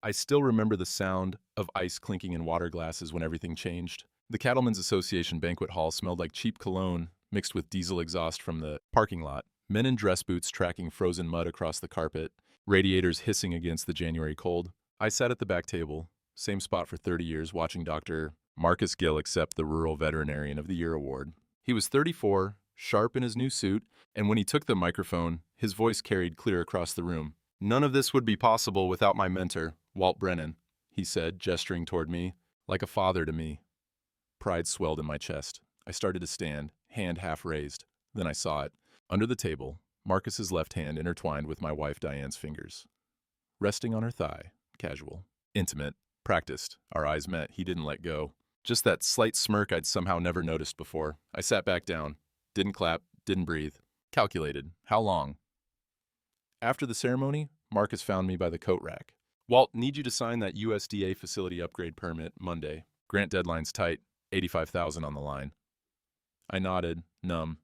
I still remember the sound of ice clinking in water glasses when everything changed. The Cattlemen's Association banquet hall smelled like cheap cologne mixed with diesel exhaust from the parking lot. Men in dress boots tracking frozen mud across the carpet, radiators hissing against the January cold. I sat at the back table, same spot for 30 years, watching Dr. Marcus Gill accept the Rural Veterinarian of the Year award. He was 34, sharp in his new suit, and when he took the microphone, his voice carried clear across the room. "None of this would be possible without my mentor, Walt Brennan," he said, gesturing toward me, like a father to me. Pride swelled in my chest. I started to stand, hand half raised. Then I saw it. Under the table, Marcus's left hand intertwined with my wife Diane's fingers. Resting on her thigh, casual, intimate, practiced. Our eyes met. He didn't let go. Just that slight smirk I'd somehow never noticed before. I sat back down. Didn't clap, didn't breathe. Calculated. How long? After the ceremony, Marcus found me by the coat rack. "Walt, need you to sign that USDA facility upgrade permit Monday. Grant deadline's tight. 85,000 on the line." I nodded, numb.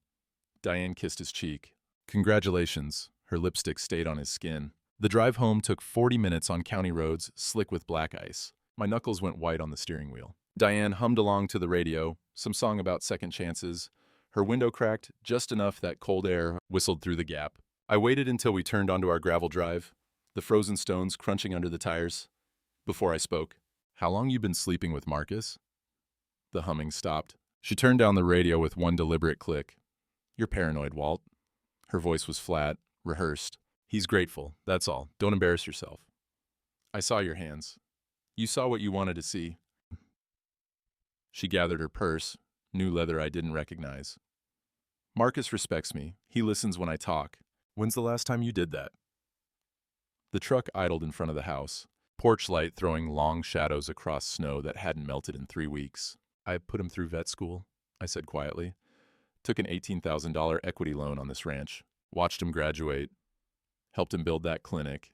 Diane kissed his cheek. "Congratulations." Her lipstick stayed on his skin. The drive home took 40 minutes on county roads, slick with black ice. My knuckles went white on the steering wheel. Diane hummed along to the radio, some song about second chances. Her window cracked just enough that cold air whistled through the gap. I waited until we turned onto our gravel drive, the frozen stones crunching under the tires, before I spoke. "How long you been sleeping with Marcus?" The humming stopped. She turned down the radio with one deliberate click. "You're paranoid, Walt." Her voice was flat, rehearsed. "He's grateful, that's all. Don't embarrass yourself." "I saw your hands. You saw what you wanted to see." She gathered her purse, new leather I didn't recognize. "Marcus respects me. He listens when I talk. When's the last time you did that?" The truck idled in front of the house, porch light throwing long shadows across snow that hadn't melted in 3 weeks. "I put him through vet school," I said quietly. "Took an $18,000 equity loan on this ranch. Watched him graduate. Helped him build that clinic.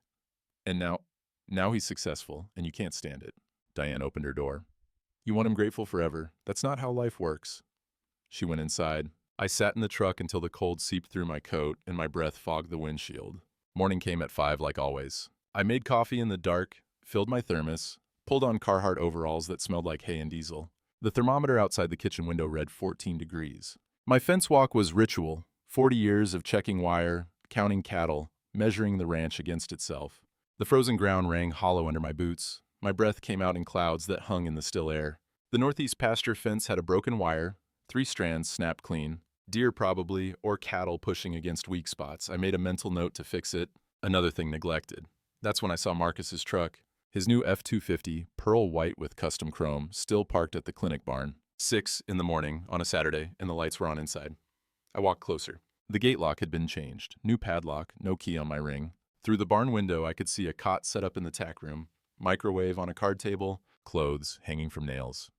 And now he's successful, and you can't stand it." Diane opened her door. "You want him grateful forever. That's not how life works." She went inside. I sat in the truck until the cold seeped through my coat and my breath fogged the windshield. Morning came at 5 like always. I made coffee in the dark, filled my thermos, pulled on Carhartt overalls that smelled like hay and diesel. The thermometer outside the kitchen window read 14 degrees. My fence walk was ritual, 40 years of checking wire, counting cattle, measuring the ranch against itself. The frozen ground rang hollow under my boots. My breath came out in clouds that hung in the still air. The northeast pasture fence had a broken wire, 3 strands snapped clean. Deer probably, or cattle pushing against weak spots. I made a mental note to fix it. Another thing neglected. That's when I saw Marcus's truck. His new F-250, pearl white with custom chrome, still parked at the clinic barn. 6 in the morning on a Saturday, and the lights were on inside. I walked closer. The gate lock had been changed. New padlock, no key on my ring. Through the barn window, I could see a cot set up in the tack room, microwave on a card table, clothes hanging from nails.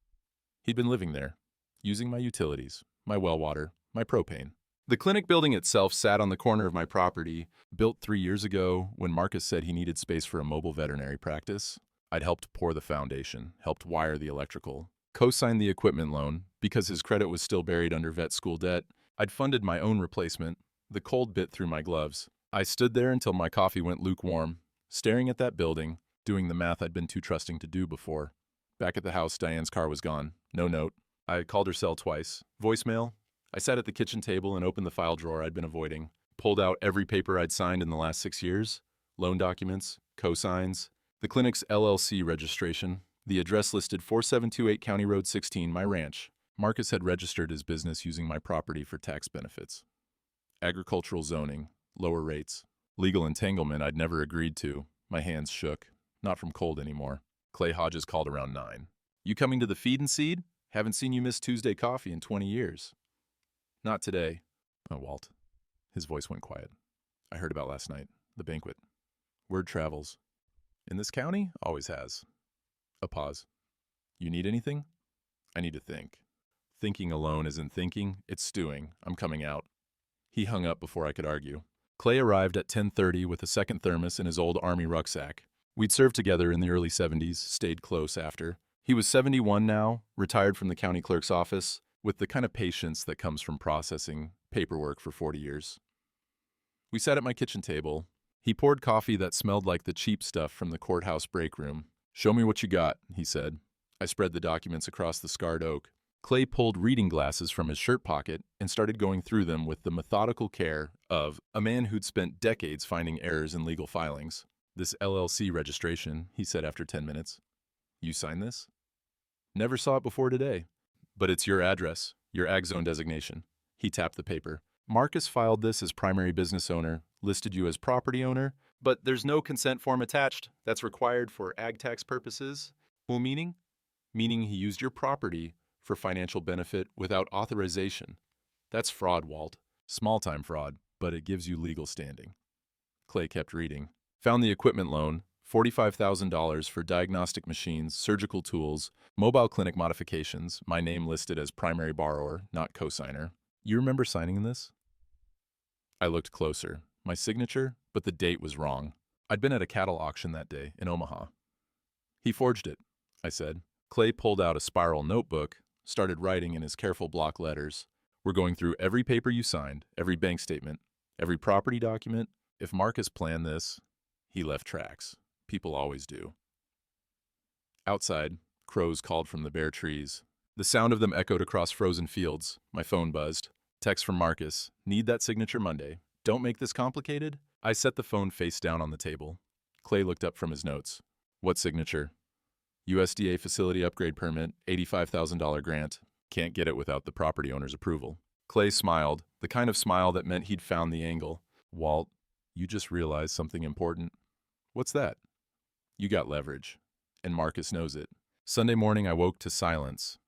He'd been living there, using my utilities, my well water, my propane. The clinic building itself sat on the corner of my property, built 3 years ago when Marcus said he needed space for a mobile veterinary practice. I'd helped pour the foundation, helped wire the electrical, co-signed the equipment loan. Because his credit was still buried under vet school debt, I'd funded my own replacement. The cold bit through my gloves. I stood there until my coffee went lukewarm, staring at that building, doing the math I'd been too trusting to do before. Back at the house, Diane's car was gone. No note. I called her cell twice. Voicemail. I sat at the kitchen table and opened the file drawer I'd been avoiding, pulled out every paper I'd signed in the last 6 years, loan documents, cosigns, the clinic's LLC registration, the address listed 4728 County Road 16, my ranch. Marcus had registered his business using my property for tax benefits. Agricultural zoning, lower rates, legal entanglement I'd never agreed to. My hands shook, not from cold anymore. Clay Hodges called around 9. "You coming to the feed and seed? Haven't seen you miss Tuesday coffee in 20 years. "Not today." "Oh, Walt." His voice went quiet. "I heard about last night. The banquet. Word travels. In this county? Always has." A pause. "You need anything?" "I need to think." "Thinking alone isn't thinking, it's stewing. I'm coming out." He hung up before I could argue. Clay arrived at 10:30 with a second thermos in his old Army rucksack. We'd served together in the early 70s, stayed close after. He was 71 now, retired from the county clerk's office, with the kind of patience that comes from processing paperwork for 40 years. We sat at my kitchen table, He poured coffee that smelled like the cheap stuff from the courthouse break room. "Show me what you got," he said. I spread the documents across the scarred oak. Clay pulled reading glasses from his shirt pocket and started going through them with the methodical care of a man who'd spent decades finding errors in legal filings. "This LLC registration," he said after 10 minutes. "You signed this?" "Never saw it before today." "But it's your address, your ag zone designation." He tapped the paper. "Marcus filed this as primary business owner, listed you as property owner, but there's no consent form attached. That's required for ag tax purposes." "Well, meaning?" "Meaning he used your property for financial benefit without authorization. That's fraud, Walt. Small-time fraud, but it gives you legal standing." Clay kept reading. "Found the equipment loan, $45,000 for diagnostic machines, surgical tools, mobile clinic modifications, my name listed as primary borrower, not cosigner. You remember signing this?" I looked closer. My signature, but the date was wrong. I'd been at a cattle auction that day in Omaha. "He forged it," I said. Clay pulled out a spiral notebook, started writing in his careful block letters. "We're going through every paper you signed, every bank statement, every property document. If Marcus planned this, he left tracks. People always do." Outside, crows called from the bare trees. The sound of them echoed across frozen fields. My phone buzzed. Text from Marcus. "Need that signature Monday. Don't make this complicated." I set the phone face down on the table. Clay looked up from his notes. "What signature?" "USDA facility upgrade permit, $85,000 grant. Can't get it without the property owner's approval." Clay smiled, the kind of smile that meant he'd found the angle. "Walt, you just realized something important." "What's that?" "You got leverage, and Marcus knows it." Sunday morning I woke to silence.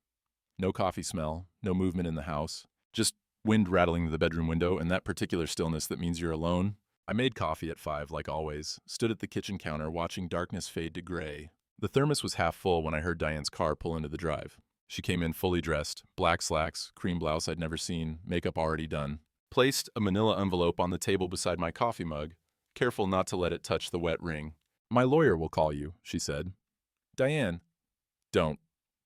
No coffee smell, no movement in the house, just wind rattling the bedroom window and that particular stillness that means you're alone. I made coffee at 5 like always, stood at the kitchen counter watching darkness fade to gray. The thermos was half full when I heard Diane's car pull into the drive. She came in fully dressed, black slacks, cream blouse I'd never seen, makeup already done. Placed a manila envelope on the table beside my coffee mug, careful not to let it touch the wet ring. "My lawyer will call you," she said. "Diane." "Don't."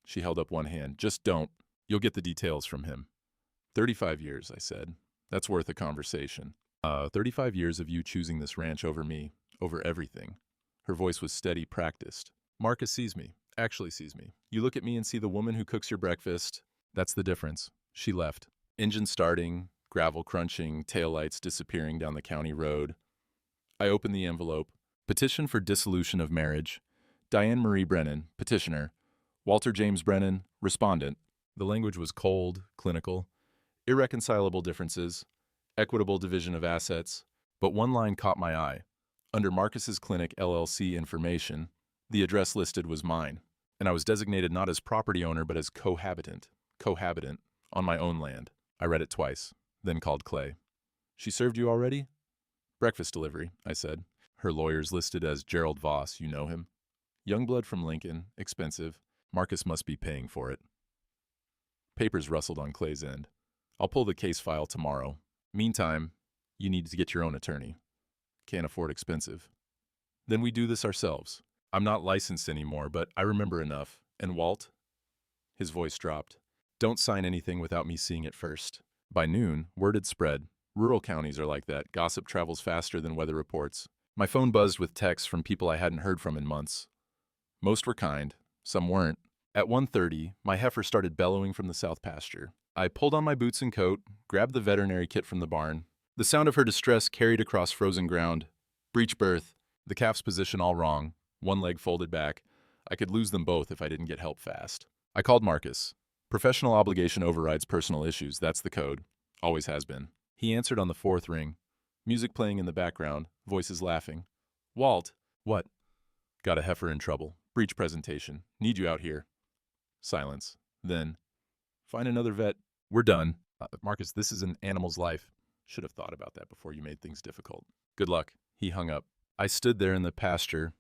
She held up one hand. "Just don't. You'll get the details from him." 35 years, I said. "That's worth a conversation." 35 years of you choosing this ranch over me, over everything." Her voice was steady, practiced. "Marcus sees me, actually sees me. You look at me and see the woman who cooks your breakfast. That's the difference." She left. Engine starting, gravel crunching, taillights disappearing down the county road. I opened the envelope. Petition for dissolution of marriage. Diane Marie Brennan, petitioner. Walter James Brennan, respondent. The language was cold, clinical. Irreconcilable differences. Equitable division of assets. But one line caught my eye. Under Marcus's Clinic LLC information, the address listed was mine, and I was designated not as property owner but as cohabitant, on my own land. I read it twice, then called Clay. "She served you already?" "Breakfast delivery," I said. "Her lawyer's listed as Gerald Voss, you know him. Young blood from Lincoln, expensive. Marcus must be paying for it." Papers rustled on Clay's end. "I'll pull the case file tomorrow. Meantime, you need to get your own attorney. Can't afford expensive." "Then we do this ourselves. I'm not licensed anymore, but I remember enough. And Walt?" His voice dropped. "Don't sign anything without me seeing it first." By noon, word had spread. Rural counties are like that. Gossip travels faster than weather reports. My phone buzzed with texts from people I hadn't heard from in months. Most were kind. Some weren't. At 1:30, my heifer started bellowing from the south pasture. I pulled on my boots and coat, grabbed the veterinary kit from the barn. The sound of her distress carried across frozen ground. Breech birth, the calf's position all wrong, one leg folded back. I could lose them both if I didn't get help fast. I called Marcus. Professional obligation overrides personal issues, that's the code. Always has been. He answered on the 4th ring. Music playing in the background, voices laughing. "Walt." "What?" "Got a heifer in trouble. Breech presentation. Need you out here." Silence. Then, "Find another vet. We're done." "Marcus, this is an animal's life." "Should have thought about that before you made things difficult." "Good luck." He hung up. I stood there in the pasture,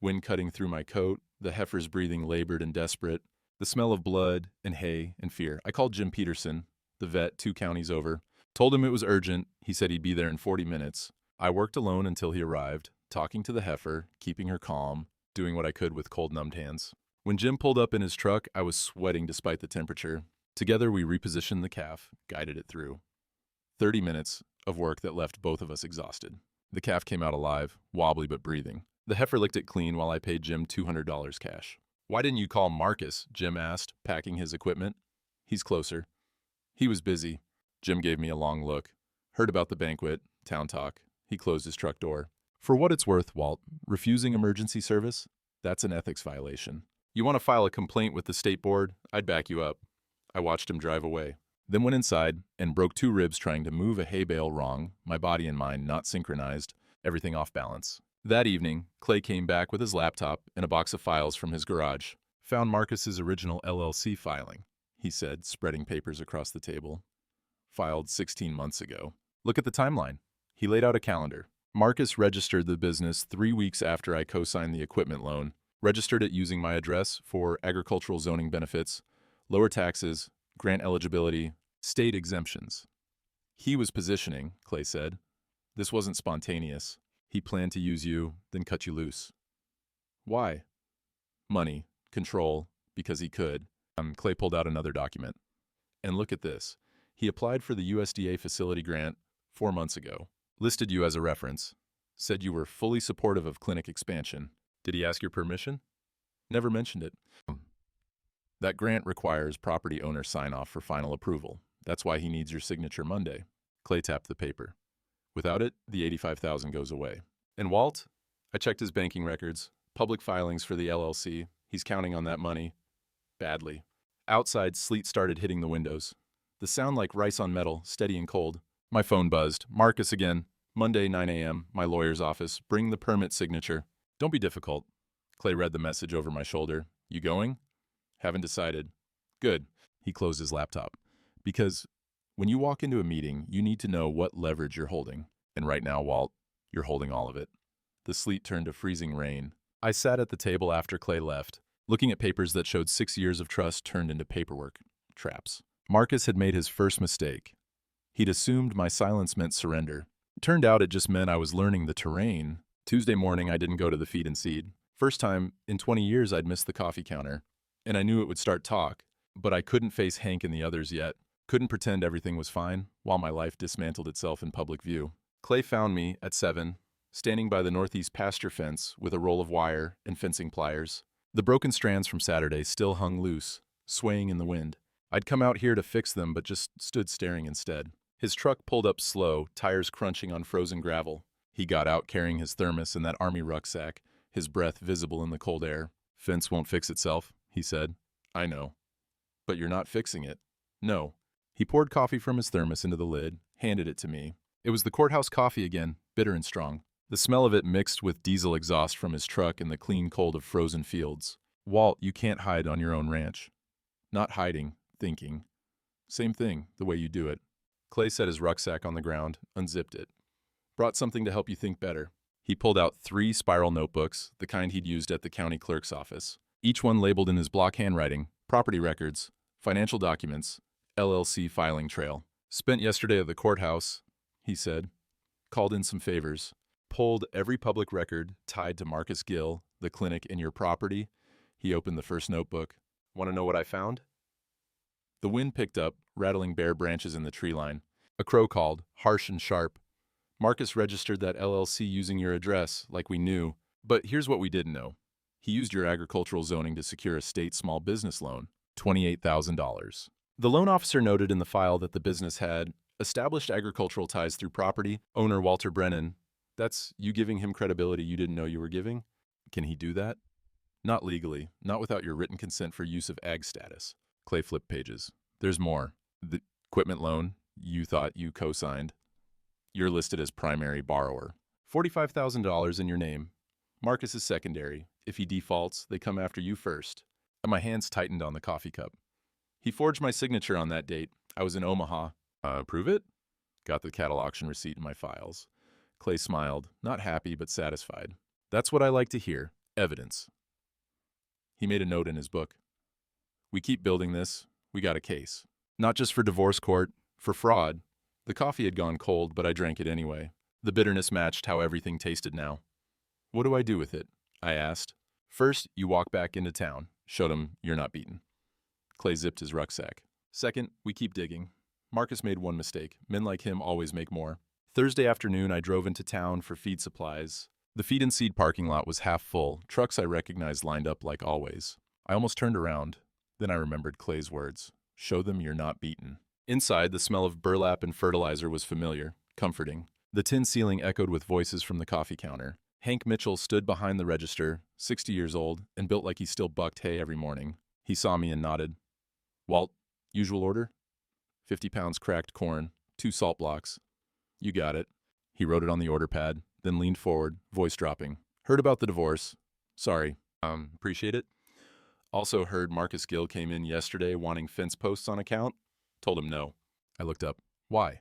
wind cutting through my coat, the heifers breathing labored and desperate, the smell of blood and hay and fear. I called Jim Peterson, the vet 2 counties over, told him it was urgent. He said he'd be there in 40 minutes. I worked alone until he arrived, talking to the heifer, keeping her calm, doing what I could with cold, numbed hands. When Jim pulled up in his truck, I was sweating despite the temperature. Together, we repositioned the calf, guided it through. 30 minutes of work that left both of us exhausted. The calf came out alive, wobbly but breathing. The heifer licked it clean while I paid Jim $200 cash. "Why didn't you call Marcus?" Jim asked, packing his equipment. "He's closer." "He was busy." Jim gave me a long look. "Heard about the banquet, town talk." He closed his truck door. "For what it's worth, Walt, refusing emergency service? That's an ethics violation. You want to file a complaint with the state board? I'd back you up." I watched him drive away, then went inside and broke 2 ribs trying to move a hay bale wrong, my body and mind not synchronized, everything off balance. That evening, Clay came back with his laptop and a box of files from his garage. "Found Marcus's original LLC filing," he said, spreading papers across the table. "Filed 16 months ago. Look at the timeline." He laid out a calendar. Marcus registered the business 3 weeks after I co-signed the equipment loan, registered it using my address for agricultural zoning benefits, lower taxes, grant eligibility, state exemptions. He was positioning, Clay said. This wasn't spontaneous. He planned to use you, then cut you loose. Why? Money, control, because he could. Clay pulled out another document. And look at this. He applied for the USDA facility grant 4 months ago. Listed you as a reference. Said you were fully supportive of clinic expansion. Did he ask your permission? Never mentioned it. That grant requires property owner sign-off for final approval. That's why he needs your signature Monday. Clay tapped the paper. Without it, the $85,000 goes away. And Walt? I checked his banking records, public filings for the LLC. He's counting on that money. Badly. Outside, sleet started hitting the windows. The sound like rice on metal, steady and cold. My phone buzzed. "Marcus again. Monday, 9 a.m., my lawyer's office. Bring the permit signature." "Don't be difficult." Clay read the message over my shoulder. "You going?" "Haven't decided." "Good." He closed his laptop. "Because when you walk into a meeting, you need to know what leverage you're holding. And right now, Walt, you're holding all of it." The sleet turned to freezing rain. I sat at the table after Clay left, looking at papers that showed 6 years of trust turned into paperwork. Traps. Marcus had made his first mistake. He'd assumed my silence meant surrender. It turned out it just meant I was learning the terrain. Tuesday morning, I didn't go to the feed and seed. First time in 20 years I'd missed the coffee counter. And I knew it would start talk, but I couldn't face Hank and the others yet. Couldn't pretend everything was fine while my life dismantled itself in public view. Clay found me at 7, standing by the northeast pasture fence with a roll of wire and fencing pliers. The broken strands from Saturday still hung loose, swaying in the wind. I'd come out here to fix them, but just stood staring instead. His truck pulled up slow, tires crunching on frozen gravel. He got out carrying his thermos and that army rucksack, his breath visible in the cold air. "Fence won't fix itself," he said. "I know. But you're not fixing it." "No." He poured coffee from his thermos into the lid, handed it to me. It was the courthouse coffee again, bitter and strong. The smell of it mixed with diesel exhaust from his truck and the clean cold of frozen fields. "Walt, you can't hide on your own ranch." "Not hiding, thinking. Same thing, the way you do it." Clay set his rucksack on the ground, unzipped it. "Brought something to help you think better." He pulled out 3 spiral notebooks, the kind he'd used at the county clerk's office. Each one labeled in his block handwriting, property records, financial documents, LLC filing trail. "Spent yesterday at the courthouse," he said. "Called in some favors. Pulled every public record tied to Marcus Gill, the clinic, and your property." He opened the first notebook. "Want to know what I found?" The wind picked up, rattling bare branches in the tree line. A crow called, harsh and sharp. "Marcus registered that LLC using your address, like we knew. But here's what we didn't know. He used your agricultural zoning to secure a state small business loan, $28,000. The loan officer noted in the file that the business had established agricultural ties through property, owner Walter Brennan. That's you giving him credibility you didn't know you were giving? Can he do that?" "Not legally, not without your written consent for use of ag status." Clay flipped pages. "There's more. The equipment loan, you thought you co-signed. You're listed as primary borrower. $45,000 in your name. Marcus is secondary. If he defaults, they come after you first." And my hands tightened on the coffee cup. "He forged my signature on that date. I was in Omaha." Prove it?" Got the cattle auction receipt in my files. Clay smiled, not happy but satisfied. "That's what I like to hear. Evidence." He made a note in his book. "We keep building this. We got a case. Not just for divorce court, for fraud." The coffee had gone cold, but I drank it anyway. The bitterness matched how everything tasted now. "What do I do with it?" I asked. "First, you walk back into town. Showed him you're not beaten." Clay zipped his rucksack. "Second, we keep digging. Marcus made one mistake. Men like him always make more. Thursday afternoon, I drove into town for feed supplies. The feed and seed parking lot was half full, trucks I recognized lined up like always. I almost turned around. Then I remembered Clay's words. Show them you're not beaten. Inside, the smell of burlap and fertilizer was familiar, comforting. The tin ceiling echoed with voices from the coffee counter. Hank Mitchell stood behind the register, 60 years old, and built like he still bucked hay every morning. He saw me and nodded. Walt, usual order? 50 pounds cracked corn, 2 salt blocks. You got it. He wrote it on the order pad, then leaned forward, voice dropping. Heard about the divorce. Sorry. Appreciate it. Also heard Marcus Gill came in yesterday wanting fence posts on account. Told him no. I looked up. Why?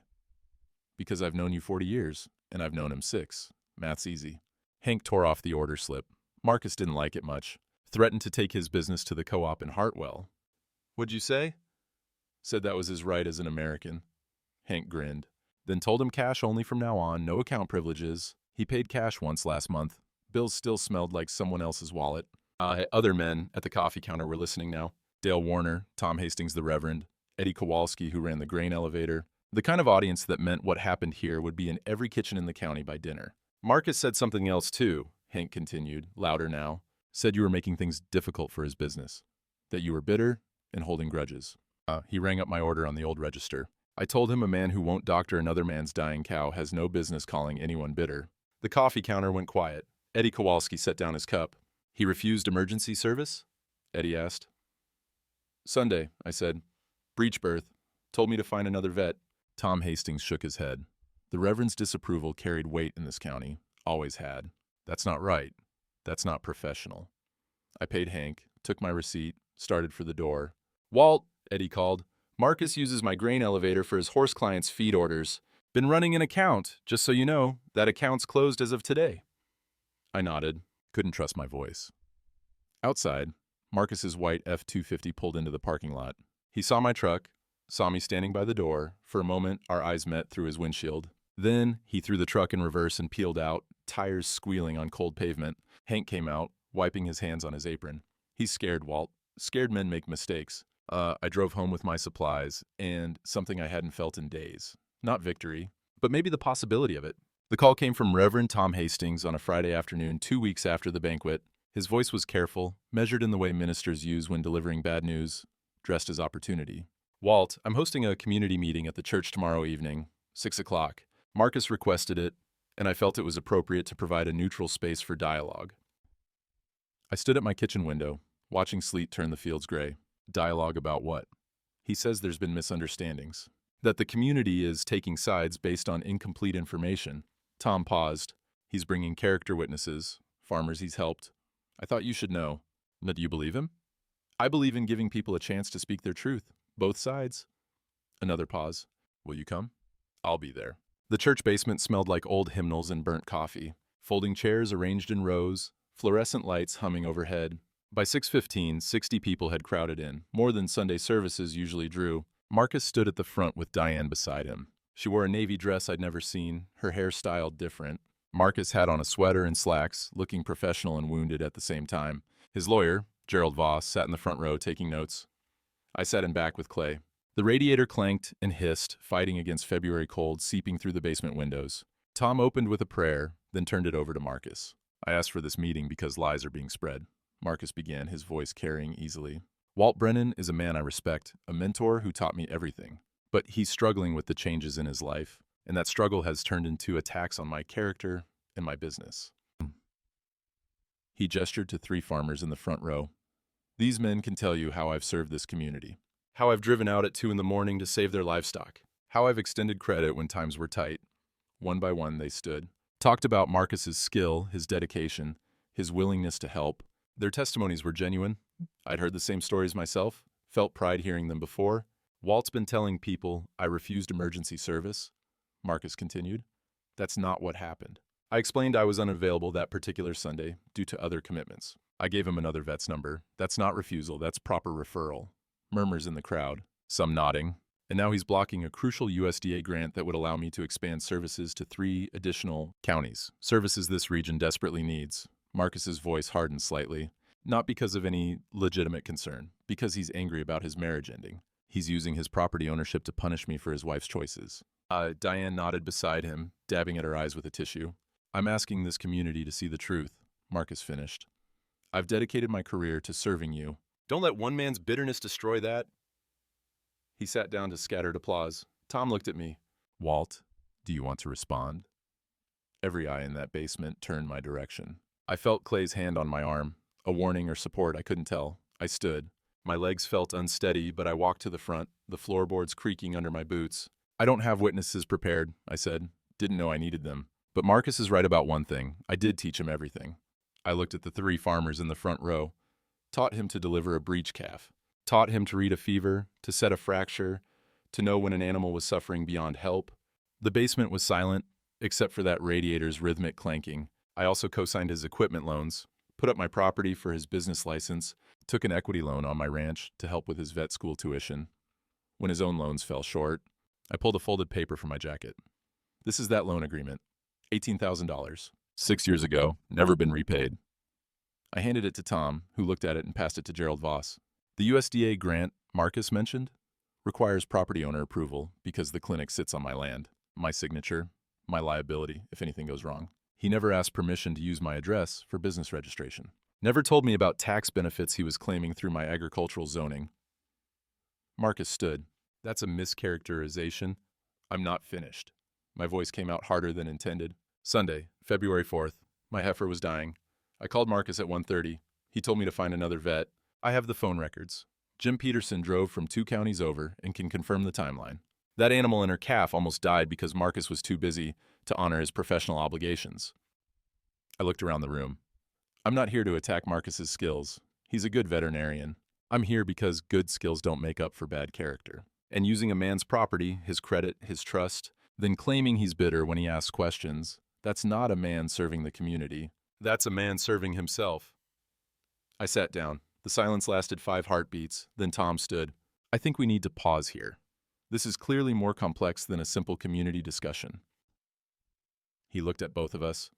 Because I've known you 40 years, and I've known him 6. Math's easy. Hank tore off the order slip. Marcus didn't like it much. Threatened to take his business to the co-op in Hartwell. What'd you say? Said that was his right as an American. Hank grinned. Then told him cash only from now on, no account privileges. He paid cash once last month. Bills still smelled like someone else's wallet. Other men at the coffee counter were listening now. Dale Warner, Tom Hastings the Reverend, Eddie Kowalski, who ran the grain elevator. The kind of audience that meant what happened here would be in every kitchen in the county by dinner. Marcus said something else too, Hank continued, louder now. Said you were making things difficult for his business. That you were bitter and holding grudges. He rang up my order on the old register. I told him a man who won't doctor another man's dying cow has no business calling anyone bitter. The coffee counter went quiet. Eddie Kowalski set down his cup. He refused emergency service? Eddie asked. Sunday, I said. Breech birth. Told me to find another vet. Tom Hastings shook his head. The Reverend's disapproval carried weight in this county. Always had. That's not right. That's not professional. I paid Hank, took my receipt, started for the door. Walt, Eddie called. Marcus uses my grain elevator for his horse clients' feed orders. Been running an account, just so you know. That account's closed as of today. I nodded. Couldn't trust my voice. Outside, Marcus's white F-250 pulled into the parking lot. He saw my truck, saw me standing by the door. For a moment, our eyes met through his windshield. Then, he threw the truck in reverse and peeled out, tires squealing on cold pavement. Hank came out, wiping his hands on his apron. He's scared, Walt. Scared men make mistakes. I drove home with my supplies, and something I hadn't felt in days. Not victory, but maybe the possibility of it. The call came from Reverend Tom Hastings on a Friday afternoon 2 weeks after the banquet. His voice was careful, measured in the way ministers use when delivering bad news, dressed as opportunity. Walt, I'm hosting a community meeting at the church tomorrow evening, 6 o'clock. Marcus requested it, and I felt it was appropriate to provide a neutral space for dialogue. I stood at my kitchen window, watching sleet turn the fields gray. Dialogue about what? He says there's been misunderstandings. That the community is taking sides based on incomplete information. Tom paused. He's bringing character witnesses, farmers he's helped. I thought you should know. Now, do you believe him? I believe in giving people a chance to speak their truth. Both sides. Another pause. Will you come? I'll be there. The church basement smelled like old hymnals and burnt coffee. Folding chairs arranged in rows, fluorescent lights humming overhead. By 6:15, 60 people had crowded in, more than Sunday services usually drew. Marcus stood at the front with Diane beside him. She wore a navy dress I'd never seen, her hair styled different. Marcus had on a sweater and slacks, looking professional and wounded at the same time. His lawyer, Gerald Voss, sat in the front row taking notes. I sat in back with Clay. The radiator clanked and hissed, fighting against February cold seeping through the basement windows. Tom opened with a prayer, then turned it over to Marcus. I asked for this meeting because lies are being spread. Marcus began, his voice carrying easily. Walt Brennan is a man I respect, a mentor who taught me everything. But he's struggling with the changes in his life, and that struggle has turned into attacks on my character and my business. He gestured to 3 farmers in the front row. These men can tell you how I've served this community, how I've driven out at 2 in the morning to save their livestock, how I've extended credit when times were tight. One by one they stood, talked about Marcus's skill, his dedication, his willingness to help. Their testimonies were genuine. I'd heard the same stories myself, felt pride hearing them before. Walt's been telling people I refused emergency service. Marcus continued. That's not what happened. I explained I was unavailable that particular Sunday due to other commitments. I gave him another vet's number. That's not refusal, that's proper referral. Murmurs in the crowd, some nodding. And now he's blocking a crucial USDA grant that would allow me to expand services to 3 additional counties, services this region desperately needs. Marcus's voice hardened slightly, not because of any legitimate concern, because he's angry about his marriage ending. He's using his property ownership to punish me for his wife's choices. Diane nodded beside him, dabbing at her eyes with a tissue. I'm asking this community to see the truth, Marcus finished. I've dedicated my career to serving you. Don't let one man's bitterness destroy that. He sat down to scattered applause. Tom looked at me. Walt, do you want to respond? Every eye in that basement turned my direction. I felt Clay's hand on my arm. A warning or support, I couldn't tell. I stood. My legs felt unsteady, but I walked to the front, the floorboards creaking under my boots. I don't have witnesses prepared, I said. Didn't know I needed them. But Marcus is right about one thing. I did teach him everything. I looked at the 3 farmers in the front row. Taught him to deliver a breech calf. Taught him to read a fever, to set a fracture, to know when an animal was suffering beyond help. The basement was silent, except for that radiator's rhythmic clanking. I also co-signed his equipment loans, put up my property for his business license, took an equity loan on my ranch to help with his vet school tuition. When his own loans fell short, I pulled a folded paper from my jacket. This is that loan agreement. $18,000. 6 years ago, never been repaid. I handed it to Tom, who looked at it and passed it to Gerald Voss. The USDA grant Marcus mentioned requires property owner approval because the clinic sits on my land. My signature, my liability if anything goes wrong. He never asked permission to use my address for business registration. Never told me about tax benefits he was claiming through my agricultural zoning. Marcus stood. That's a mischaracterization. I'm not finished. My voice came out harder than intended. Sunday, February 4th. My heifer was dying. I called Marcus at 1:30. He told me to find another vet. I have the phone records. Jim Peterson drove from 2 counties over and can confirm the timeline. That animal and her calf almost died because Marcus was too busy to honor his professional obligations. I looked around the room. I'm not here to attack Marcus's skills. He's a good veterinarian. I'm here because good skills don't make up for bad character. And using a man's property, his credit, his trust, then claiming he's bitter when he asks questions, that's not a man serving the community. That's a man serving himself. I sat down. The silence lasted 5 heartbeats, then Tom stood. I think we need to pause here. This is clearly more complex than a simple community discussion. He looked at both of us.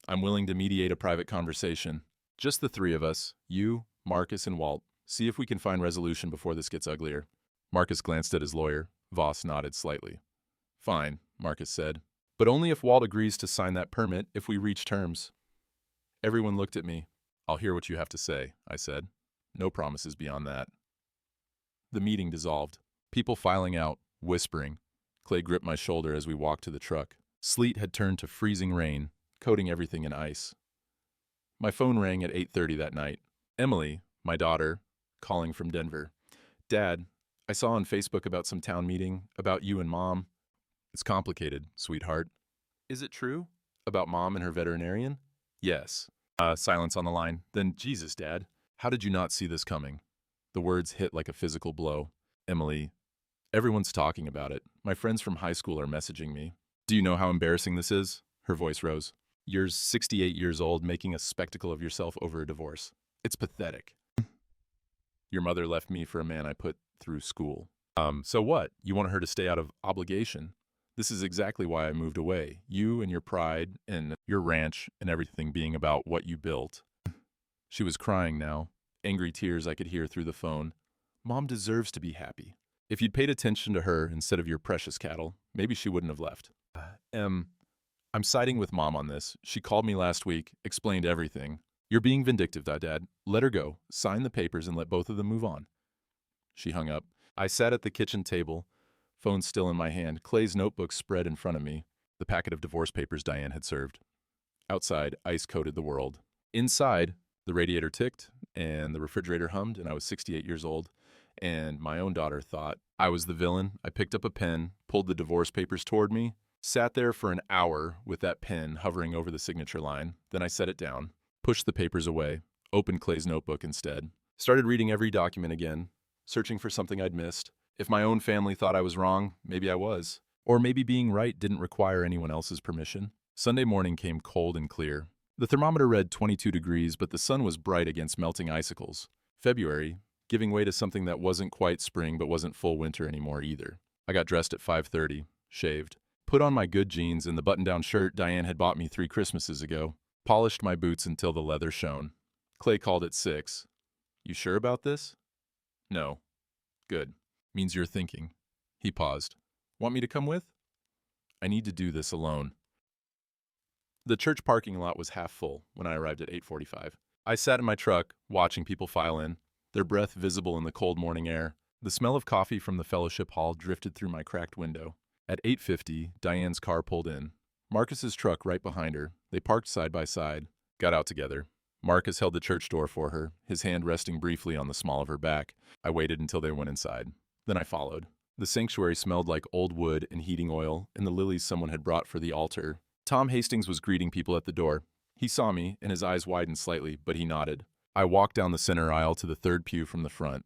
I'm willing to mediate a private conversation. Just the 3 of us, you, Marcus, and Walt. See if we can find resolution before this gets uglier. Marcus glanced at his lawyer. Voss nodded slightly. Fine, Marcus said. But only if Walt agrees to sign that permit if we reach terms. Everyone looked at me. I'll hear what you have to say, I said. No promises beyond that. The meeting dissolved. People filing out, whispering. Clay gripped my shoulder as we walked to the truck. Sleet had turned to freezing rain, coating everything in ice. My phone rang at 8:30 that night. Emily, my daughter, calling from Denver. Dad, I saw on Facebook about some town meeting, about you and Mom. It's complicated, sweetheart. Is it true? About Mom and her veterinarian? Yes. Silence on the line. Then, Jesus, Dad, how did you not see this coming? The words hit like a physical blow. Emily, everyone's talking about it. My friends from high school are messaging me. Do you know how embarrassing this is? Her voice rose. You're 68 years old, making a spectacle of yourself over a divorce. It's pathetic. Your mother left me for a man I put through school. So what? You want her to stay out of obligation? This is exactly why I moved away. You and your pride and your ranch and everything being about what you built. She was crying now. Angry tears I could hear through the phone. Mom deserves to be happy. If you'd paid attention to her instead of your precious cattle, maybe she wouldn't have left. I'm siding with Mom on this. She called me last week, explained everything. You're being vindictive, Dad. Let her go. Sign the papers and let both of them move on. She hung up. I sat at the kitchen table, phone still in my hand, Clay's notebook spread in front of me, the packet of divorce papers Diane had served. Outside, ice coated the world. Inside, the radiator ticked, and the refrigerator hummed, and I was 68 years old, and my own daughter thought I was the villain. I picked up a pen, pulled the divorce papers toward me, sat there for an hour with that pen hovering over the signature line. Then I set it down, pushed the papers away, opened Clay's notebook instead, started reading every document again, searching for something I'd missed. If my own family thought I was wrong, maybe I was. Or maybe being right didn't require anyone else's permission. Sunday morning came cold and clear. The thermometer read 22 degrees, but the sun was bright against melting icicles. February, giving way to something that wasn't quite spring but wasn't full winter anymore either. I got dressed at 5:30, shaved, put on my good jeans and the button-down shirt Diane had bought me 3 Christmases ago, polished my boots until the leather shone. Clay called at 6. You sure about this? No. Good. Means you're thinking. He paused. Want me to come with? I need to do this alone. The church parking lot was half full when I arrived at 8:45. I sat in my truck, watching people file in, their breath visible in the cold morning air. The smell of coffee from the fellowship hall drifted through my cracked window. At 8:50, Diane's car pulled in. Marcus's truck right behind her. They parked side by side, got out together. Marcus held the church door for her, his hand resting briefly on the small of her back. I waited until they went inside. Then I followed. The sanctuary smelled like old wood and heating oil and the lilies someone had brought for the altar. Tom Hastings was greeting people at the door. He saw me, and his eyes widened slightly, but he nodded. I walked down the center aisle to the third pew from the front,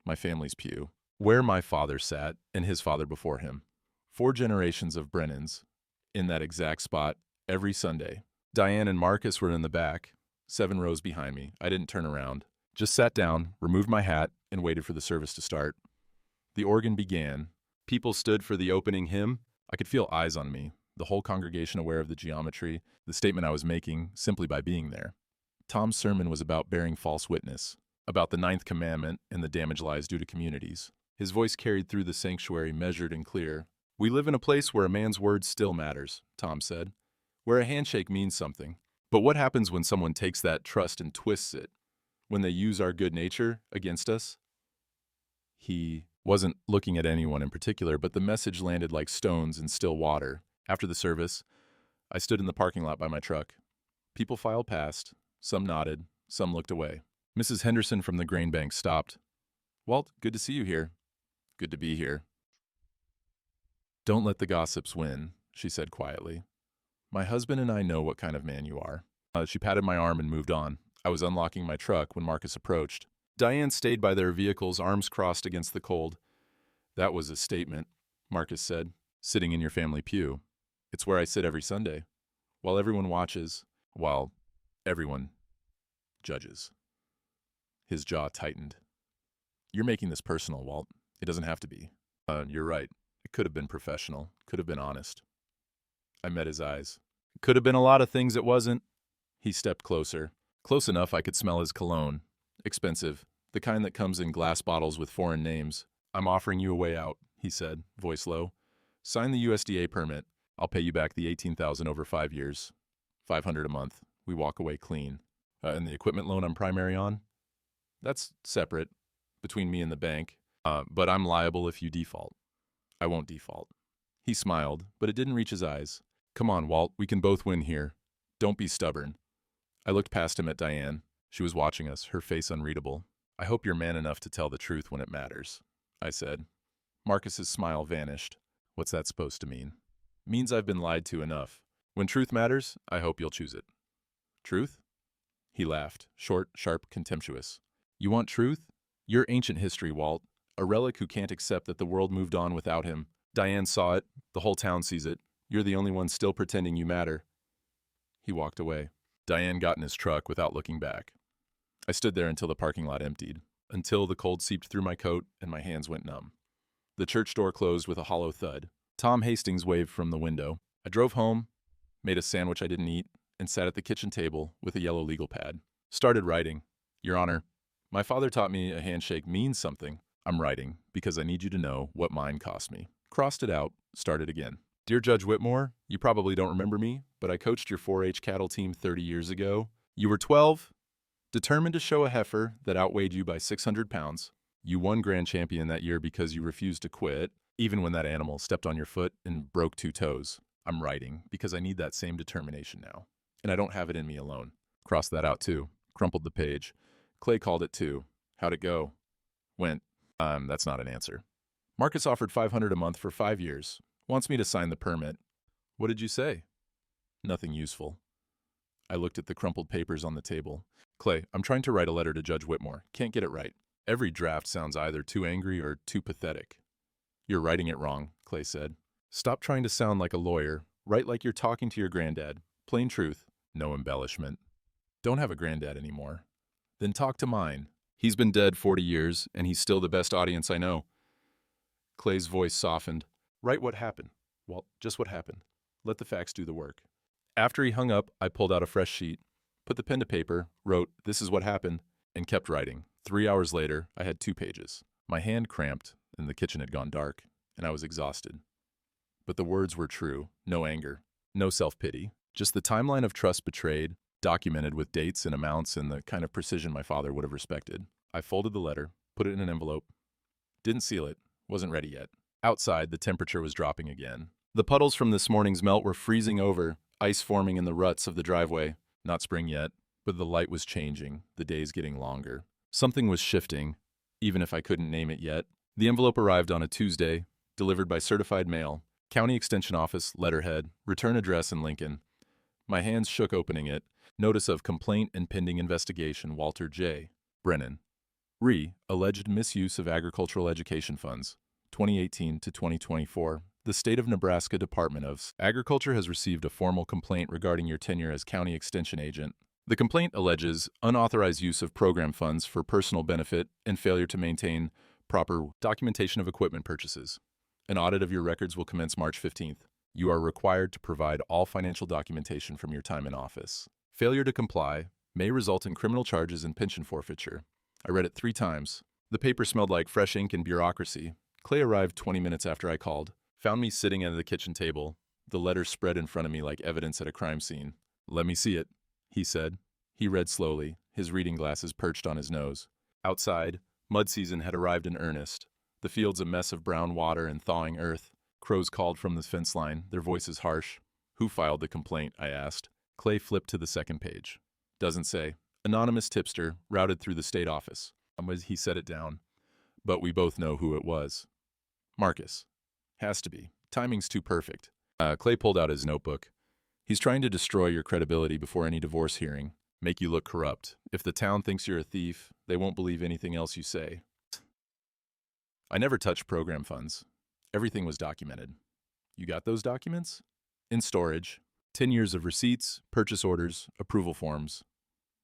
my family's pew, where my father sat and his father before him. 4 generations of Brennans, in that exact spot, every Sunday. Diane and Marcus were in the back, 7 rows behind me. I didn't turn around. Just sat down, removed my hat, and waited for the service to start. The organ began. People stood for the opening hymn. I could feel eyes on me, the whole congregation aware of the geometry, the statement I was making simply by being there. Tom's sermon was about bearing false witness, about the 9th commandment and the damage lies due to communities. His voice carried through the sanctuary, measured and clear. "We live in a place where a man's word still matters," Tom said, "where a handshake means something. But what happens when someone takes that trust and twists it? When they use our good nature against us?" He wasn't looking at anyone in particular, but the message landed like stones in still water. After the service, I stood in the parking lot by my truck. People filed past. Some nodded. Some looked away. Mrs. Henderson from the grain bank stopped. "Walt, good to see you here." "Good to be here." "Don't let the gossips win," she said quietly. "My husband and I know what kind of man you are." She patted my arm and moved on. I was unlocking my truck when Marcus approached. Diane stayed by their vehicles, arms crossed against the cold. "That was a statement," Marcus said, "sitting in your family pew. It's where I sit every Sunday, while everyone watches, while everyone judges." His jaw tightened. "You're making this personal, Walt. It doesn't have to be." You're right. It could have been professional, could have been honest." I met his eyes. "It could have been a lot of things it wasn't." He stepped closer. Close enough I could smell his cologne. Expensive, the kind that comes in glass bottles with foreign names. "I'm offering you a way out," he said, voice low. "Sign the USDA permit. I'll pay you back the $18,000 over 5 years. $500 a month. We walk away clean. And the equipment loan I'm primary on? That's separate, between me and the bank. But I'm liable if you default." "I won't default." He smiled, but it didn't reach his eyes. "Come on, Walt, we can both win here. Don't be stubborn." I looked past him at Diane. She was watching us, her face unreadable. "I hope you're man enough to tell the truth when it matters," I said. Marcus's smile vanished. "What's that supposed to mean?" "Means I've been lied to enough. When truth matters, I hope you'll choose it." "Truth?" He laughed, short, sharp, contemptuous. "You want truth? You're ancient history, Walt. A relic who can't accept that the world moved on without him. Diane saw it. The whole town sees it. You're the only one still pretending you matter." He walked away. Diane got in his truck without looking back. I stood there until the parking lot emptied, until the cold seeped through my coat and my hands went numb. The church door closed with a hollow thud. Tom Hastings waved from the window. I drove home, made a sandwich I didn't eat, and sat at the kitchen table with a yellow legal pad. Started writing. "Your Honor, my father taught me a handshake means something. I'm writing because I need you to know what mine cost me." Crossed it out, started again. "Dear Judge Whitmore, you probably don't remember me, but I coached your 4-H cattle team 30 years ago. You were 12, determined to show a heifer that outweighed you by 600 pounds. You won grand champion that year because you refused to quit, even when that animal stepped on your foot and broke 2 toes. I'm writing because I need that same determination now. And I don't have it in me alone." Crossed that out too. Crumpled the page. Clay called it too. "How'd it go?" Went, that's not an answer. "Marcus offered $500 a month for 5 years. Wants me to sign the permit." "What did you say?" "Nothing useful." I looked at the crumpled papers on the table. "Clay, I'm trying to write a letter to Judge Whitmore. Can't get it right. Every draft sounds either too angry or too pathetic." "You're writing it wrong," Clay said. "Stop trying to sound like a lawyer. Write like you're talking to your granddad. Plain truth. No embellishment." "Don't have a granddad anymore." "Then talk to mine. He's been dead 40 years, and he's still the best audience I know." Clay's voice softened. "Write what happened. Well, just what happened. Let the facts do the work." After he hung up, I pulled out a fresh sheet, put the pen to paper, wrote, "This is what happened," and kept writing. 3 hours later, I had 2 pages. My hand cramped, and the kitchen had gone dark, and I was exhausted. But the words were true. No anger. No self-pity. Just the timeline of trust betrayed, documented with dates and amounts and the kind of precision my father would have respected. I folded the letter, put it in an envelope. Didn't seal it. Wasn't ready yet. Outside, the temperature was dropping again. The puddles from this morning's melt were freezing over, ice forming in the ruts of the driveway. Not spring yet, but the light was changing, the days getting longer. Something was shifting, even if I couldn't name it yet. The envelope arrived on a Tuesday, delivered by certified mail. County Extension Office, letterhead, return address in Lincoln. My hands shook opening it. Notice of complaint and pending investigation, Walter J. Brennan. Alleged misuse of agricultural education funds, 2018 to 2024. The State of Nebraska Department of Agriculture has received a formal complaint regarding your tenure as County Extension Agent. The complaint alleges unauthorized use of program funds for personal benefit and failure to maintain proper documentation of equipment purchases. An audit of your records will commence March 15th. You are required to provide all financial documentation from your time in office. Failure to comply may result in criminal charges and pension forfeiture. I read it 3 times. The paper smelled like fresh ink and bureaucracy. Clay arrived 20 minutes after I called, found me sitting at the kitchen table, the letter spread in front of me like evidence at a crime scene. "Let me see it," he said. He read slowly, his reading glasses perched on his nose. Outside, mud season had arrived in earnest. The fields a mess of brown water and thawing earth. Crows called from the fence line, their voices harsh. "Who filed the complaint?" I asked. Clay flipped to the second page. "Doesn't say. Anonymous tipster, routed through the state office." He set it down. "But we both know who it was." "Marcus. Has to be. Timing's too perfect." Clay pulled out his notebook. "He's trying to destroy your credibility before any divorce hearing. Make you look corrupt. If the town thinks you're a thief, they won't believe anything else you say." I never touched program funds. Everything was documented. "You got those documents?" "In storage. 10 years of receipts, purchase orders, approval forms."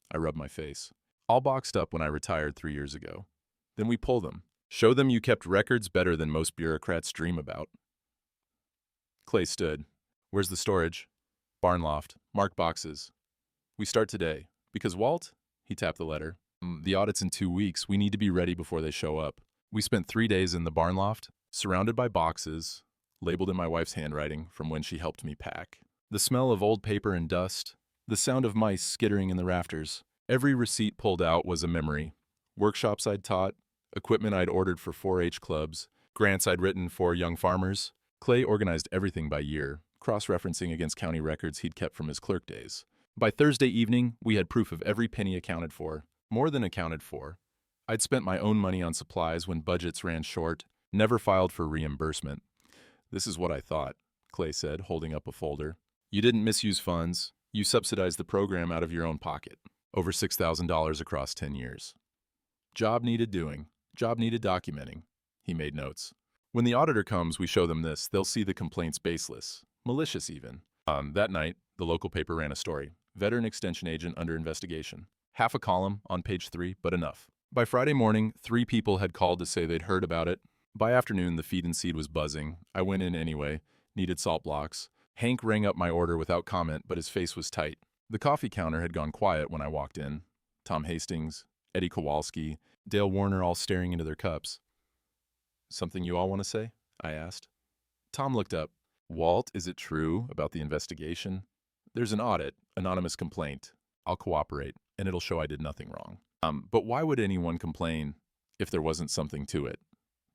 I rubbed my face. "All boxed up when I retired 3 years ago. Then we pull them. Show them you kept records better than most bureaucrats dream about." Clay stood. "Where's the storage?" "Barn loft. Marked boxes. We start today. Because Walt," he tapped the letter, "the audit's in 2 weeks. We need to be ready before they show up." We spent 3 days in the barn loft, surrounded by boxes, labeled in my wife's handwriting from when she helped me pack. The smell of old paper and dust, the sound of mice skittering in the rafters. Every receipt pulled out was a memory. Workshops I'd taught, equipment I'd ordered for 4-H clubs, grants I'd written for young farmers. Clay organized everything by year, cross-referencing against county records he'd kept from his clerk days. By Thursday evening, we had proof of every penny accounted for, more than accounted for. I'd spent my own money on supplies when budgets ran short, never filed for reimbursement. "This is what I thought," Clay said, holding up a folder. "You didn't misuse funds. You subsidized the program out of your own pocket. Over $6,000 across 10 years. Job needed doing. Job needed documenting." He made notes. "When the auditor comes, we show them this. They'll see the complaint's baseless. Malicious, even." That night, the local paper ran a story. "Veteran extension agent under investigation." Half a column on page 3, but enough. By Friday morning, 3 people had called to say they'd heard about it. By afternoon, the feed and seed was buzzing. I went in anyway. Needed salt blocks. Hank rang up my order without comment, but his face was tight. The coffee counter had gone quiet when I walked in. Tom Hastings, Eddie Kowalski, Dale Warner all staring into their cups. "Something you all want to say?" I asked. Tom looked up. "Walt, is it true about the investigation?" "There's an audit, anonymous complaint. I'll cooperate, and it'll show I did nothing wrong." But why would anyone complain if there wasn't something to it?"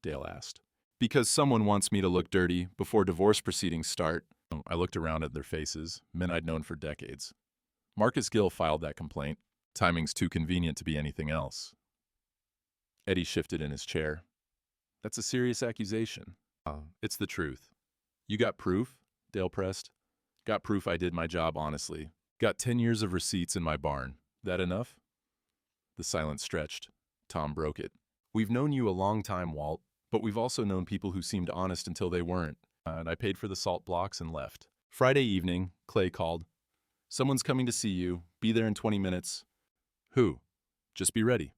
Dale asked. "Because someone wants me to look dirty before divorce proceedings start." I looked around at their faces, men I'd known for decades. "Marcus Gill filed that complaint. Timing's too convenient to be anything else." Eddie shifted in his chair. "That's a serious accusation." "It's the truth." "You got proof?" Dale pressed. "Got proof I did my job honestly. Got 10 years of receipts in my barn. That enough?" The silence stretched. Tom broke it. "We've known you a long time, Walt, but we've also known people who seemed honest until they weren't." And I paid for the salt blocks and left. Friday evening, Clay called. "Someone's coming to see you. Be there in 20 minutes. "Who?" "Just be ready."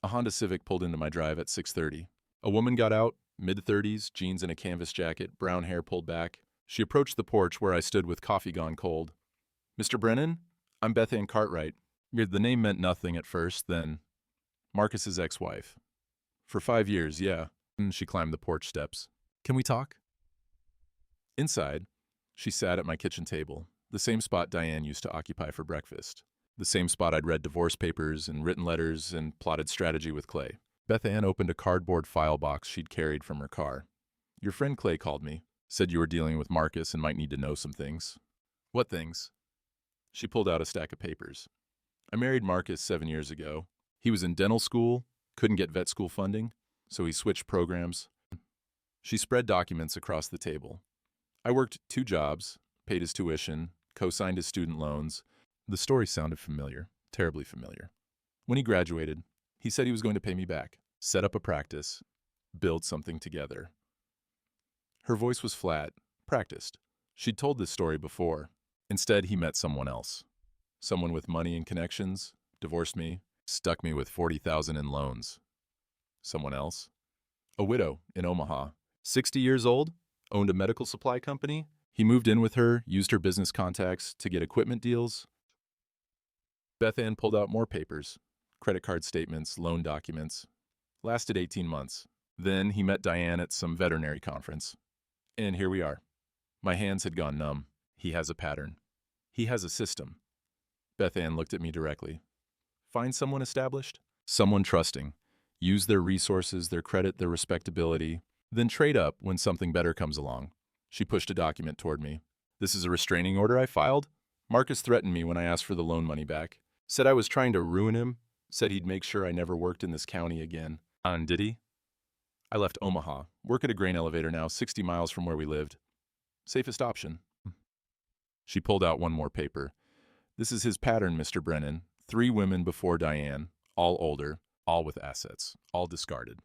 A Honda Civic pulled into my drive at 6:30. A woman got out, mid-30s, jeans and a canvas jacket, brown hair pulled back. She approached the porch where I stood with coffee gone cold. "Mr. Brennan? I'm Beth Ann Cartwright." The name meant nothing at first, then Marcus's ex-wife. "For 5 years, yeah." And she climbed the porch steps. "Can we talk?" Inside, she sat at my kitchen table, the same spot Diane used to occupy for breakfast. The same spot I'd read divorce papers and written letters and plotted strategy with Clay. Beth Ann opened a cardboard file box she'd carried from her car. "Your friend Clay called me, said you were dealing with Marcus and might need to know some things." "What things?" She pulled out a stack of papers. "I married Marcus 7 years ago. He was in dental school, couldn't get vet school funding, so he switched programs." She spread documents across the table. "I worked 2 jobs, paid his tuition, co-signed his student loans." The story sounded familiar, terribly familiar. "When he graduated, he said he was going to pay me back, set up a practice, build something together." Her voice was flat, practiced. She'd told this story before. Instead, he met someone else. Someone with money and connections, divorced me, stuck me with $40,000 in loans. Someone else? A widow in Omaha, 60 years old, owned a medical supply company. He moved in with her, used her business contacts to get equipment deals. Beth Ann pulled out more papers, credit card statements, loan documents. Lasted 18 months. Then he met Diane at some veterinary conference. And here we are. My hands had gone numb. He has a pattern. He has a system. Beth Ann looked at me directly. "Find someone established, someone trusting. Use their resources, their credit, their respectability. Then trade up when something better comes along." She pushed a document toward me. "This is a restraining order I filed. Marcus threatened me when I asked for the loan money back. Said I was trying to ruin him. Said he'd make sure I never worked in this county again." "And did he?" "I left Omaha. Work at a grain elevator now, 60 miles from where we lived. Safest option." She pulled out one more paper. "This is his pattern, Mr. Brennan. 3 women before Diane, all older, all with assets, all discarded."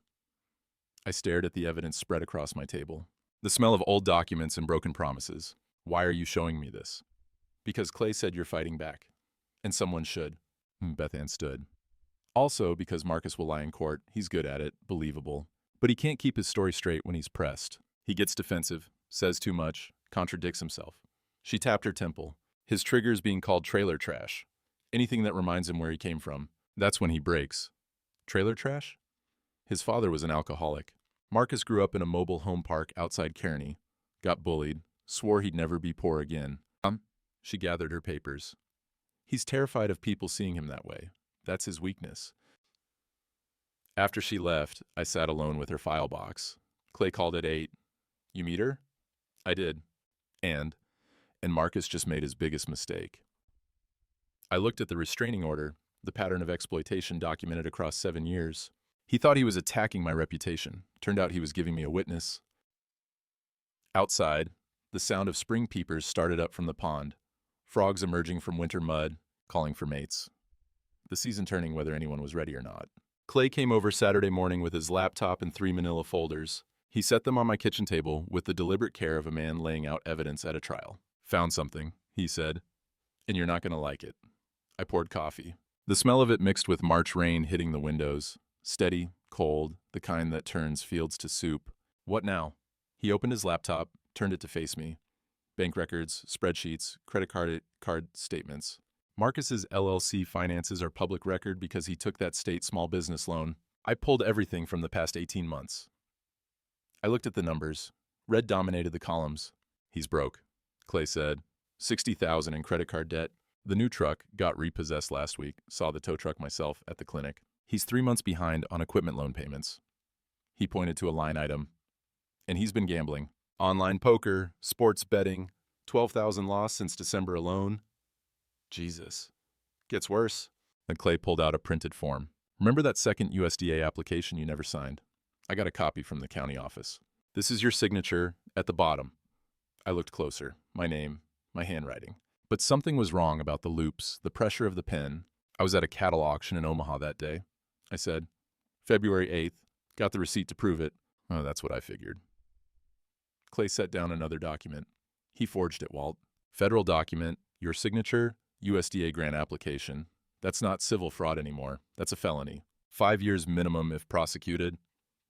I stared at the evidence spread across my table. The smell of old documents and broken promises. "Why are you showing me this?" "Because Clay said you're fighting back. And someone should." Beth Ann stood. "Also because Marcus will lie in court. He's good at it, believable. But he can't keep his story straight when he's pressed. He gets defensive, says too much, contradicts himself." She tapped her temple. "His trigger's being called trailer trash. Anything that reminds him where he came from. That's when he breaks." Trailer trash? His father was an alcoholic. Marcus grew up in a mobile home park outside Kearney. Got bullied. Swore he'd never be poor again. She gathered her papers. "He's terrified of people seeing him that way. That's his weakness." After she left, I sat alone with her file box. Clay called at 8. "You meet her?" I did. And Marcus just made his biggest mistake. I looked at the restraining order, the pattern of exploitation documented across 7 years. He thought he was attacking my reputation. Turned out he was giving me a witness. Outside, the sound of spring peepers started up from the pond. Frogs emerging from winter mud, calling for mates. The season turning whether anyone was ready or not. Clay came over Saturday morning with his laptop and 3 manila folders. He set them on my kitchen table with the deliberate care of a man laying out evidence at a trial. "Found something," he said, "and you're not going to like it." I poured coffee. The smell of it mixed with March rain hitting the windows. Steady, cold, the kind that turns fields to soup. "What now?" He opened his laptop, turned it to face me. Bank records, spreadsheets, credit card statements. Marcus's LLC finances are public record because he took that state small business loan. I pulled everything from the past 18 months. I looked at the numbers. Red dominated the columns. "He's broke," Clay said. $60,000 in credit card debt. The new truck got repossessed last week. Saw the tow truck myself at the clinic. He's 3 months behind on equipment loan payments. He pointed to a line item. And he's been gambling. Online poker, sports betting, 12,000 lost since December alone. Jesus. Gets worse. Then Clay pulled out a printed form. "Remember that second USDA application you never signed? I got a copy from the county office. This is your signature at the bottom." I looked closer. My name, my handwriting. But something was wrong about the loops, the pressure of the pen. I was at a cattle auction in Omaha that day. I said, "February 8th. Got the receipt to prove it." Oh, that's what I figured. Clay set down another document. He forged it, Walt. "Federal document, your signature, USDA grant application. That's not civil fraud anymore. That's a felony. 5 years minimum if prosecuted."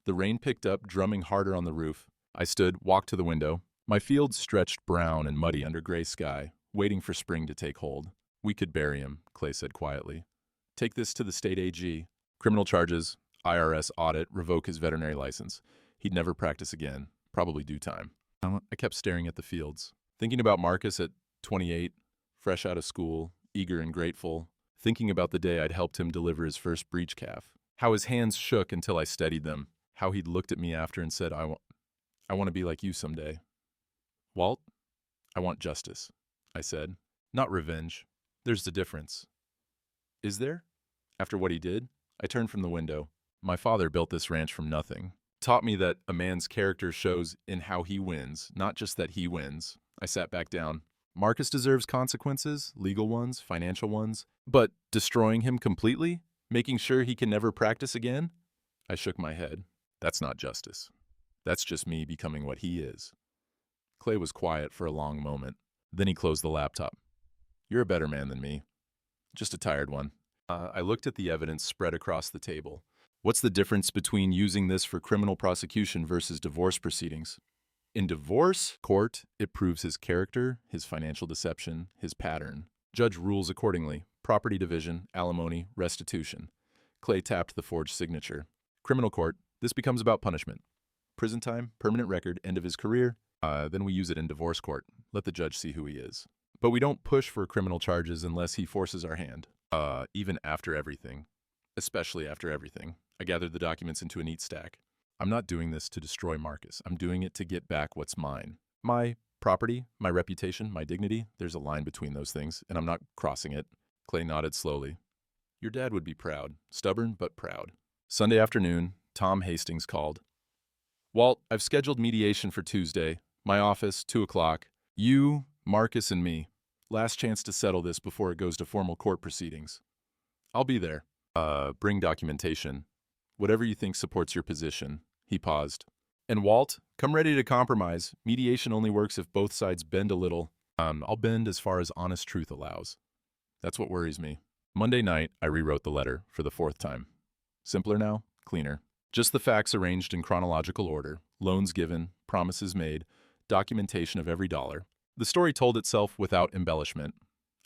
The rain picked up, drumming harder on the roof. I stood, walked to the window. My fields stretched brown and muddy under gray sky, waiting for spring to take hold. "We could bury him," Clay said quietly. "Take this to the state AG. Criminal charges, IRS audit, revoke his veterinary license. He'd never practice again. Probably do time." I kept staring at the fields, thinking about Marcus at 28, fresh out of school, eager and grateful, thinking about the day I'd helped him deliver his first breech calf, how his hands shook until I steadied them, how he'd looked at me after and said, I want to be like you someday. Walt, I want justice, I said. Not revenge. There's the difference. Is there? After what he did, I turned from the window. My father built this ranch from nothing. Taught me that a man's character shows in how he wins, not just that he wins. I sat back down. Marcus deserves consequences, legal ones, financial ones, but destroying him completely? Making sure he can never practice again? I shook my head. That's not justice. That's just me becoming what he is. Clay was quiet for a long moment. Then he closed the laptop. You're a better man than me. Just a tired one. I looked at the evidence spread across the table. What's the difference between using this for criminal prosecution versus divorce proceedings? In divorce court, it proves his character, his financial deception, his pattern. Judge rules accordingly. Property division, alimony, restitution. Clay tapped the forged signature. Criminal court, this becomes about punishment. Prison time, permanent record, end of his career. Then we use it in divorce court. Let the judge see who he is. But we don't push for criminal charges unless he forces our hand. Even after everything. Especially after everything. I gathered the documents into a neat stack. I'm not doing this to destroy Marcus. I'm doing it to get back what's mine. My property, my reputation, my dignity. There's a line between those things, and I'm not crossing it. Clay nodded slowly. Your dad would be proud. Stubborn, but proud. Sunday afternoon, Tom Hastings called. Walt, I've scheduled mediation for Tuesday. My office, 2 o'clock. You, Marcus, and me. Last chance to settle this before it goes to formal court proceedings. I'll be there. Bring documentation. Whatever you think supports your position. He paused. And Walt, come ready to compromise. Mediation only works if both sides bend a little. I'll bend as far as honest truth allows. That's what worries me. Monday night, I rewrote the letter for the 4th time. Simpler now, cleaner. Just the facts arranged in chronological order. Loans given, promises made, documentation of every dollar. The story told itself without embellishment.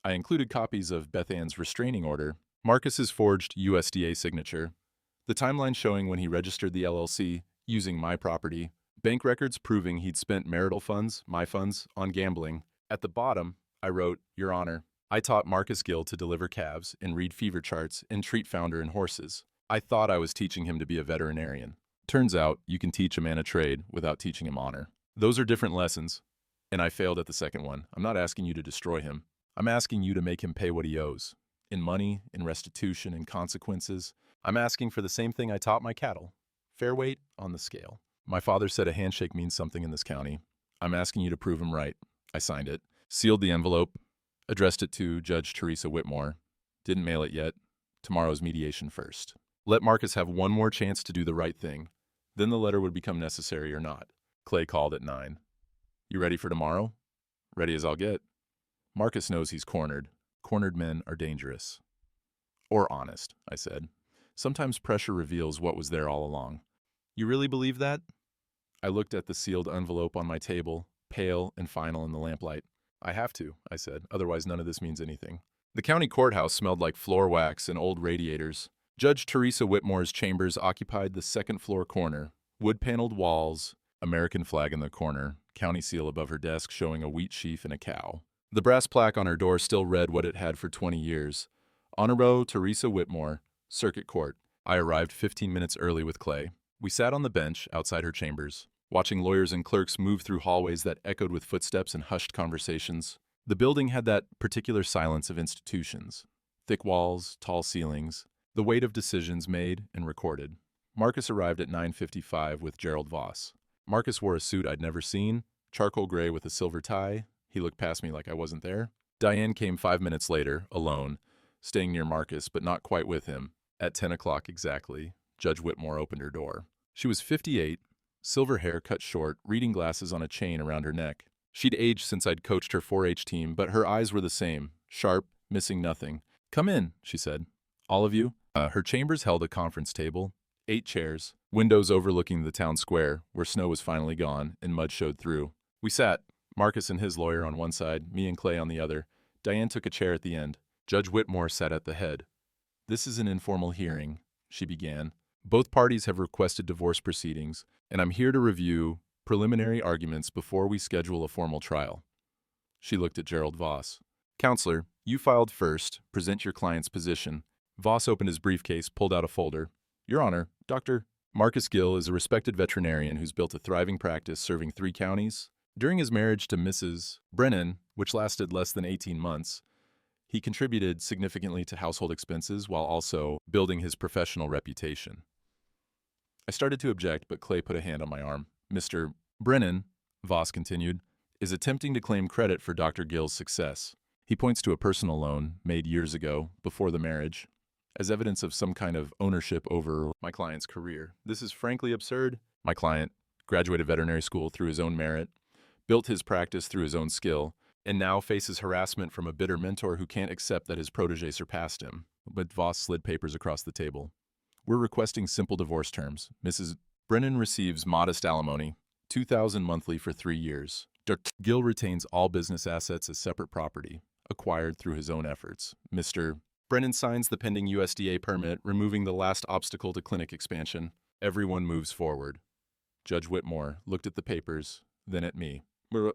I included copies of Beth Ann's restraining order, Marcus's forged USDA signature, the timeline showing when he registered the LLC using my property, bank records proving he'd spent marital funds, my funds, on gambling. At the bottom, I wrote, Your Honor, I taught Marcus Gill to deliver calves and read fever charts and treat founder and horses. I thought I was teaching him to be a veterinarian. Turns out, you can teach a man a trade without teaching him honor. Those are different lessons, and I failed at the second one. I'm not asking you to destroy him. I'm asking you to make him pay what he owes. In money, in restitution, in consequences. I'm asking for the same thing I taught my cattle. Fair weight on the scale. My father said a handshake means something in this county. I'm asking you to prove him right. I signed it, sealed the envelope, addressed it to Judge Teresa Whitmore. Didn't mail it yet. Tomorrow's mediation first. Let Marcus have one more chance to do the right thing. Then the letter would become necessary or not. Clay called at 9. You ready for tomorrow? Ready as I'll get. Marcus knows he's cornered. Cornered men are dangerous. Or honest, I said. Sometimes pressure reveals what was there all along. You really believe that? I looked at the sealed envelope on my table, pale and final in the lamplight. I have to, I said, otherwise none of this means anything. The county courthouse smelled like floor wax and old radiators. Judge Teresa Whitmore's chambers occupied the second-floor corner. Wood-paneled walls, American flag in the corner, county seal above her desk showing a wheat sheaf and a cow. The brass plaque on her door still read what it had for 20 years. Honorable Teresa Whitmore, Circuit Court. I arrived 15 minutes early with Clay. We sat on the bench outside her chambers, watching lawyers and clerks move through hallways that echoed with footsteps and hushed conversations. The building had that particular silence of institutions. Thick walls, tall ceilings, the weight of decisions made and recorded. Marcus arrived at 9:55 with Gerald Voss. Marcus wore a suit I'd never seen, charcoal gray with a silver tie. He looked past me like I wasn't there. Diane came 5 minutes later, alone, staying near Marcus, but not quite with him. At 10 o'clock exactly, Judge Whitmore opened her door. She was 58, silver hair cut short, reading glasses on a chain around her neck. She'd aged since I'd coached her 4-H team, but her eyes were the same, sharp, missing nothing. Come in, she said. All of you? Her chambers held a conference table, 8 chairs, windows overlooking the town square, where snow was finally gone and mud showed through. We sat, Marcus and his lawyer on one side, me and Clay on the other. Diane took a chair at the end. Judge Whitmore sat at the head. This is an informal hearing, she began. Both parties have requested divorce proceedings, and I'm here to review Preliminary arguments before we schedule a formal trial. She looked at Gerald Voss. Counselor, you filed first. Present your client's position. Voss opened his briefcase, pulled out a folder. Your Honor, Dr. Marcus Gill is a respected veterinarian who's built a thriving practice serving 3 counties. During his marriage to Mrs. Brennan, which lasted less than 18 months, he contributed significantly to household expenses while also building his professional reputation. I started to object, but Clay put a hand on my arm. Mr. Brennan, Voss continued, is attempting to claim credit for Dr. Gill's success. He points to a personal loan made years ago, before the marriage, as evidence of some kind of ownership over my client's career. This is frankly absurd. My client graduated veterinary school through his own merit, built his practice through his own skill, and now faces harassment from a bitter mentor who can't accept that his protege surpassed him. But Voss slid papers across the table. We're requesting simple divorce terms. Mrs. Brennan receives modest alimony, $2,000 monthly for 3 years. Dr. Gill retains all business assets as separate property, acquired through his own efforts. Mr. Brennan signs the pending USDA permit, removing the last obstacle to clinic expansion. Everyone moves forward. Judge Whitmore looked at the papers, then at me.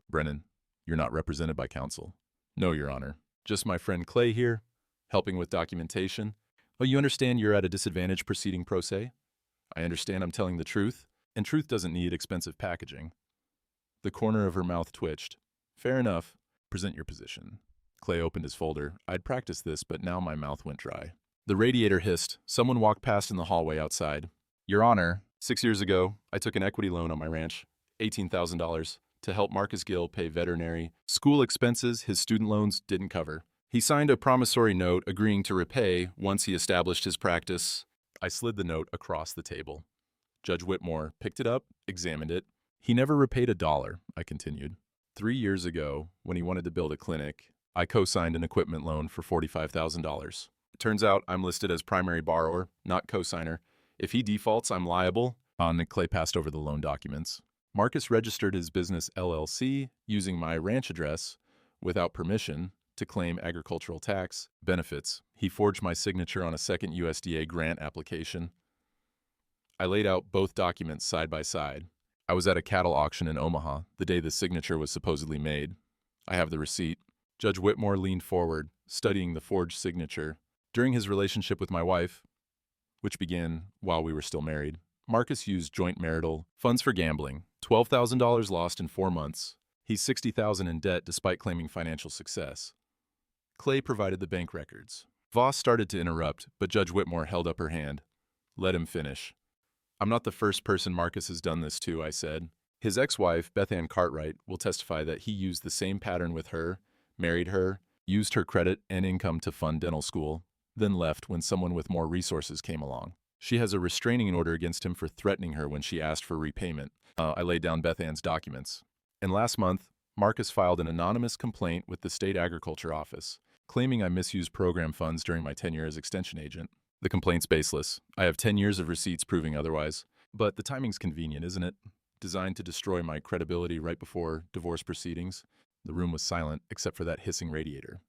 Brennan, you're not represented by counsel. No, Your Honor. Just my friend Clay here, helping with documentation. Oh, you understand you're at a disadvantage proceeding pro se? I understand I'm telling the truth, and truth doesn't need expensive packaging. The corner of her mouth twitched. Fair enough. Present your position. Clay opened his folder. I'd practiced this, but now my mouth went dry. The radiator hissed. Someone walked past in the hallway outside. Your Honor, 6 years ago, I took an equity loan on my ranch, $18,000, to help Marcus Gill pay veterinary school expenses his student loans didn't cover. He signed a promissory note agreeing to repay once he established his practice. I slid the note across the table. Judge Whitmore picked it up, examined it. He never repaid $1, I continued. 3 years ago, when he wanted to build a clinic, I co-signed an equipment loan for $45,000. It turns out I'm listed as primary borrower, not co-signer. If he defaults, I'm liable. Clay passed over the loan documents. Marcus registered his business LLC using my ranch address without permission to claim agricultural tax benefits. He forged my signature on a second USDA grant application. I laid out both documents side by side. I was at a cattle auction in Omaha the day the signature was supposedly made. I have the receipt. Judge Whitmore leaned forward, studying the forged signature. During his relationship with my wife, which began while we were still married, Marcus used joint marital funds for gambling. $12,000 lost in 4 months. He's $60,000 in debt despite claiming financial success. Clay provided the bank records. Voss started to interrupt, but Judge Whitmore held up her hand. Let him finish. I'm not the first person Marcus has done this to, I said. His ex-wife, Beth Ann Cartwright, will testify that he used the same pattern with her, married her, used her credit and income to fund dental school, then left when someone with more resources came along. She has a restraining order against him for threatening her when she asked for repayment. I laid down Beth Ann's documents. And last month, Marcus filed an anonymous complaint with the State Agriculture Office, claiming I misused program funds during my tenure as extension agent. The complaint's baseless. I have 10 years of receipts proving otherwise. But the timing's convenient, isn't it? Designed to destroy my credibility right before divorce proceedings. The room was silent, except for that hissing radiator.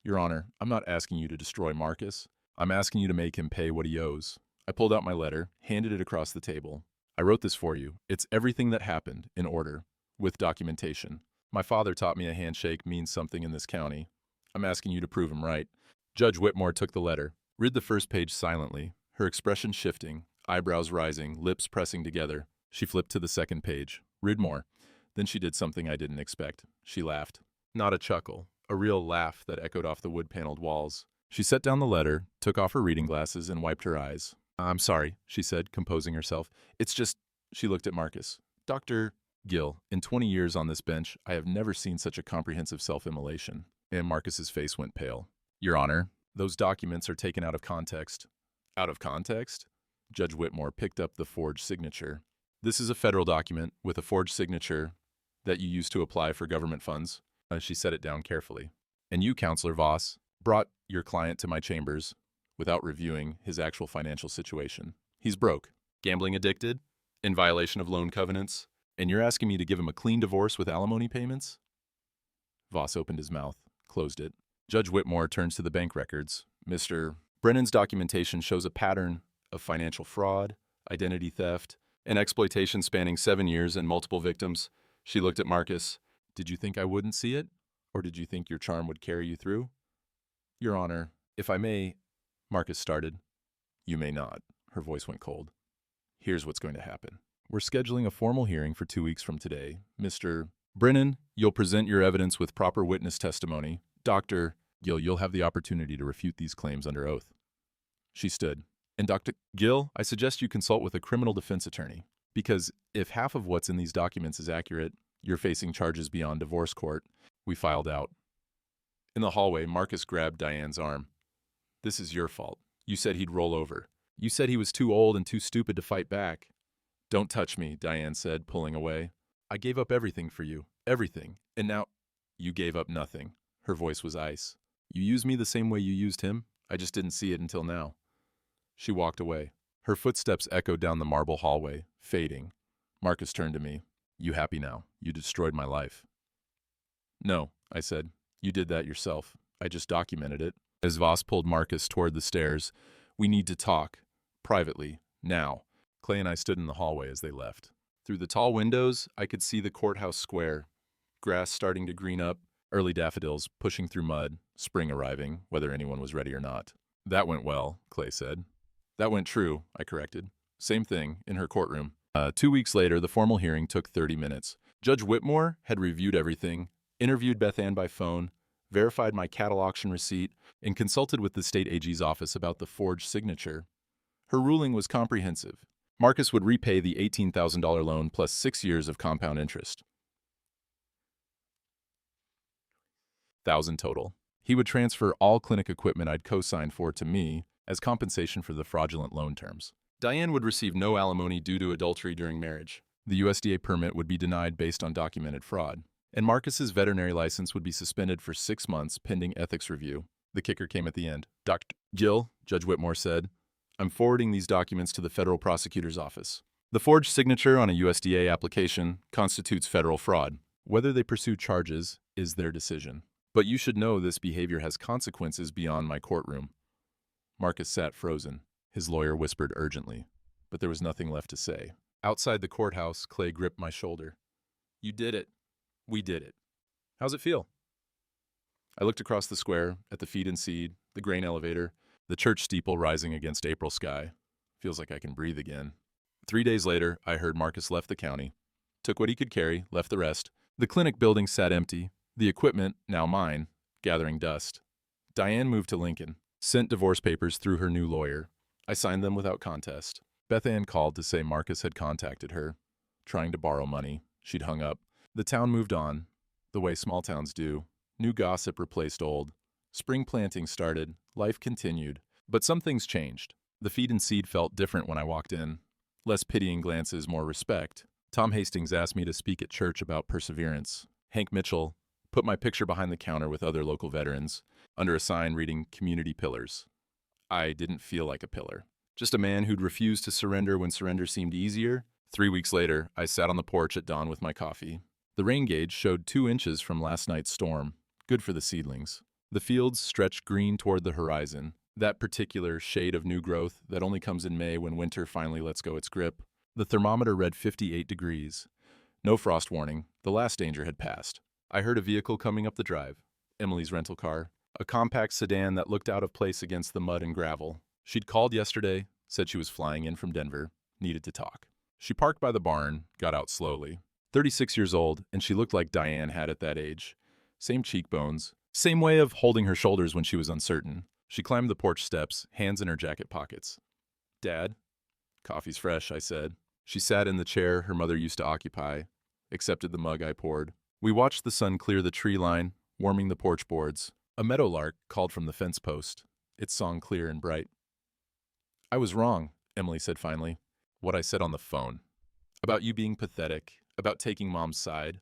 Your Honor, I'm not asking you to destroy Marcus. I'm asking you to make him pay what he owes. I pulled out my letter, handed it across the table. I wrote this for you. It's everything that happened, in order, with documentation. My father taught me a handshake means something in this county. I'm asking you to prove him right. Judge Whitmore took the letter. Read the first page silently, her expression shifting, eyebrows rising, lips pressing together. She flipped to the second page. Read more. Then she did something I didn't expect. She laughed. Not a chuckle, a real laugh that echoed off the wood-paneled walls. She set down the letter, took off her reading glasses, and wiped her eyes. I'm sorry, she said, composing herself. It's just, she looked at Marcus. Dr. Gill, in 20 years on this bench, I have never seen such a comprehensive self-immolation. And Marcus's face went pale. Your Honor, those documents are taken out of context. Out of context? Judge Whitmore picked up the forged signature. This is a federal document with a forged signature that you used to apply for government funds. She set it down carefully. And you, Counselor Voss, brought your client to my chambers without reviewing his actual financial situation. He's broke, gambling addicted, in violation of loan covenants, and you're asking me to give him a clean divorce with alimony payments? Voss opened his mouth, closed it. Judge Whitmore turns to the bank records. Mr. Brennan's documentation shows a pattern of financial fraud, identity theft, An exploitation spanning 7 years and multiple victims. She looked at Marcus. Did you think I wouldn't see it? Or did you think your charm would carry you through? Your Honor, if I may, Marcus started. You may not. Her voice went cold. Here's what's going to happen. We're scheduling a formal hearing for 2 weeks from today. Mr. Brennan, you'll present your evidence with proper witness testimony. Dr. Gill, you'll have the opportunity to refute these claims under oath. She stood. And Dr. Gill, I suggest you consult with a criminal defense attorney. Because if half of what's in these documents is accurate, you're facing charges beyond divorce court. We filed out. In the hallway, Marcus grabbed Diane's arm. This is your fault. You said he'd roll over. You said he was too old and too stupid to fight back. Don't touch me, Diane said, pulling away. I gave up everything for you. Everything. And now you gave up nothing. Her voice was ice. You used me the same way you used him. I just didn't see it until now. She walked away. Her footsteps echoed down the marble hallway, fading. Marcus turned to me. You happy now? You destroyed my life. No, I said. You did that yourself. I just documented it. As Voss pulled Marcus toward the stairs, we need to talk. Privately. Now. Clay and I stood in the hallway as they left. Through the tall windows, I could see the courthouse square. Grass starting to green up, early daffodils pushing through mud, spring arriving, whether anyone was ready or not. That went well, Clay said. That went true, I corrected. Same thing, in her courtroom. 2 weeks later, the formal hearing took 30 minutes. Judge Whitmore had reviewed everything, interviewed Beth Ann by phone, verified my cattle auction receipt, and consulted with the state AG's office about the forged signature. Her ruling was comprehensive. Marcus would repay the $18,000 loan plus 6 years of compound interest. 1,000 total. He would transfer all clinic equipment I'd co-signed for to me as compensation for the fraudulent loan terms. Diane would receive no alimony due to adultery during marriage. The USDA permit would be denied based on documented fraud. And Marcus's veterinary license would be suspended for 6 months pending ethics review. The kicker came at the end. Dr. Gill, Judge Whitmore said, I'm forwarding these documents to the federal prosecutor's office. The forged signature on a USDA application constitutes federal fraud. Whether they pursue charges is their decision. But you should know this behavior has consequences beyond my courtroom. Marcus sat frozen. His lawyer whispered urgently, but there was nothing left to say. Outside the courthouse, Clay gripped my shoulder. You did it. We did it. How's it feel? I looked across the square at the feed and seed, the grain elevator, the church steeple rising against April sky. Feels like I can breathe again. 3 days later, I heard Marcus left the county, took what he could carry, left the rest. The clinic building sat empty, the equipment, now mine, gathering dust. Diane moved to Lincoln, sent divorce papers through her new lawyer. I signed them without contest. Beth Ann called to say Marcus had contacted her, trying to borrow money. She'd hung up. The town moved on, the way small towns do. New gossip replaced old. Spring planting started. Life continued. But some things changed. The feed and seed felt different when I walked in. Less pitying glances, more respect. Tom Hastings asked me to speak at church about perseverance. Hank Mitchell put my picture behind the counter with other local veterans, under a sign reading Community Pillars. I didn't feel like a pillar. Just a man who'd refused to surrender when surrender seemed easier. 3 weeks later, I sat on the porch at dawn with my coffee. The rain gauge showed 2 inches from last night's storm. Good for the seedlings. The fields stretched green toward the horizon, that particular shade of new growth that only comes in May when winter finally lets go its grip. The thermometer read 58 degrees. No frost warning. The last danger had passed. I heard a vehicle coming up the drive. Emily's rental car. A compact sedan that looked out of place against the mud and gravel. She'd called yesterday, said she was flying in from Denver, needed to talk. She parked by the barn, got out slowly. 36 years old, and she looked like Diane had at that age. Same cheekbones, same way of holding her shoulders when she was uncertain. She climbed the porch steps, hands in her jacket pockets. Dad? Coffee's fresh, I said. She sat in the chair her mother used to occupy, accepted the mug I poured. We watched the sun clear the tree line, warming the porch boards. A meadowlark called from the fence post, its song clear and bright. I was wrong, Emily said finally. What I said on the phone. About you being pathetic, about taking Mom's side.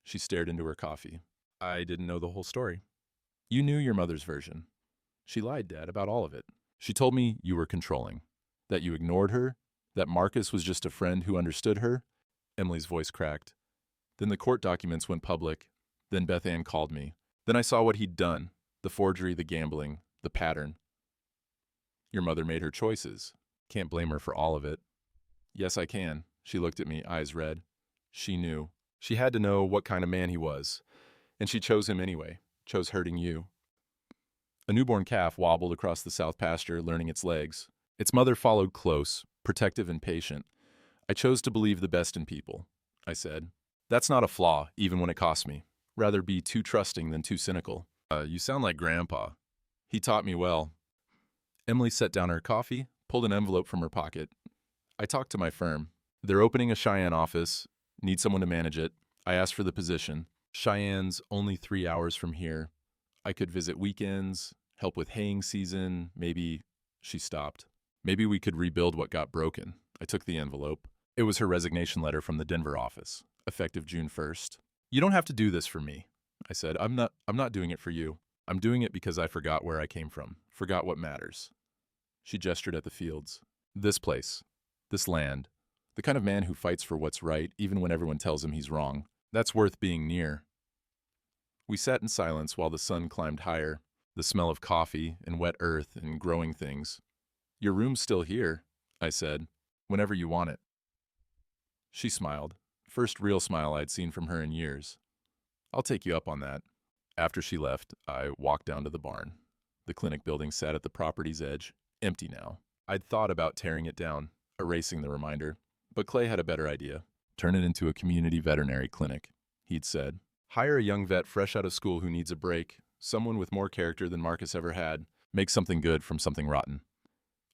She stared into her coffee. I didn't know the whole story. You knew your mother's version. She lied, Dad, about all of it. She told me you were controlling, that you ignored her, that Marcus was just a friend who understood her. Emily's voice cracked. Then the court documents went public. Then Beth Ann called me. Then I saw what he'd done, the forgery, the gambling, the pattern. Your mother made her choices. Can't blame her for all of it. Yes, I can. She looked at me, eyes red. She knew. She had to know what kind of man he was. And she chose him anyway. Chose hurting you. A newborn calf wobbled across the south pasture, learning its legs. Its mother followed close, protective and patient. I chose to believe the best in people, I said. That's not a flaw, even when it costs me. Rather be too trusting than too cynical. You sound like Grandpa. He taught me well. Emily set down her coffee, pulled an envelope from her pocket. I talked to my firm. They're opening a Cheyenne office. Need someone to manage it. I asked for the position. Cheyenne's only 3 hours from here. I could visit weekends, help with haying season, maybe... She stopped. Maybe we could rebuild what got broken. I took the envelope. It was her resignation letter from the Denver office, effective June 1st. You don't have to do this for me, I said. I'm not doing it for you. I'm doing it because I forgot where I came from, forgot what matters. She gestured at the fields. This place, this land, the kind of man who fights for what's right even when everyone tells him he's wrong. That's worth being near. We sat in silence while the sun climbed higher, the smell of coffee and wet earth and growing things. Your room's still here, I said, whenever you want it. She smiled, first real smile I'd seen from her in years. I'll take you up on that. After she left, I walked down to the barn. The clinic building sat at the property's edge, empty now. I'd thought about tearing it down, erasing the reminder, but Clay had a better idea. Turn it into a community veterinary clinic, he'd said. Hire a young vet fresh out of school who needs a break, someone with more character than Marcus ever had. Make something good from something rotten.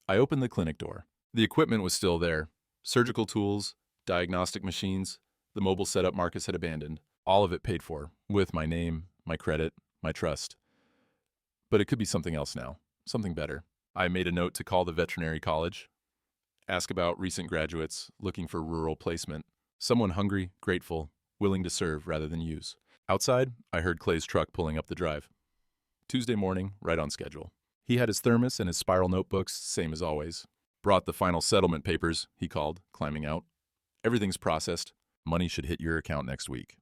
I opened the clinic door. The equipment was still there. Surgical tools, diagnostic machines, the mobile setup Marcus had abandoned. All of it paid for, with my name, my credit, my trust. But it could be something else now, something better. I made a note to call the veterinary college, ask about recent graduates looking for rural placement, someone hungry, grateful, willing to serve rather than use. Outside, I heard Clay's truck pulling up the drive. Tuesday morning, right on schedule. He had his thermos and his spiral notebooks, same as always. Brought the final settlement papers, he called, climbing out. Everything's processed. Money should hit your account next week.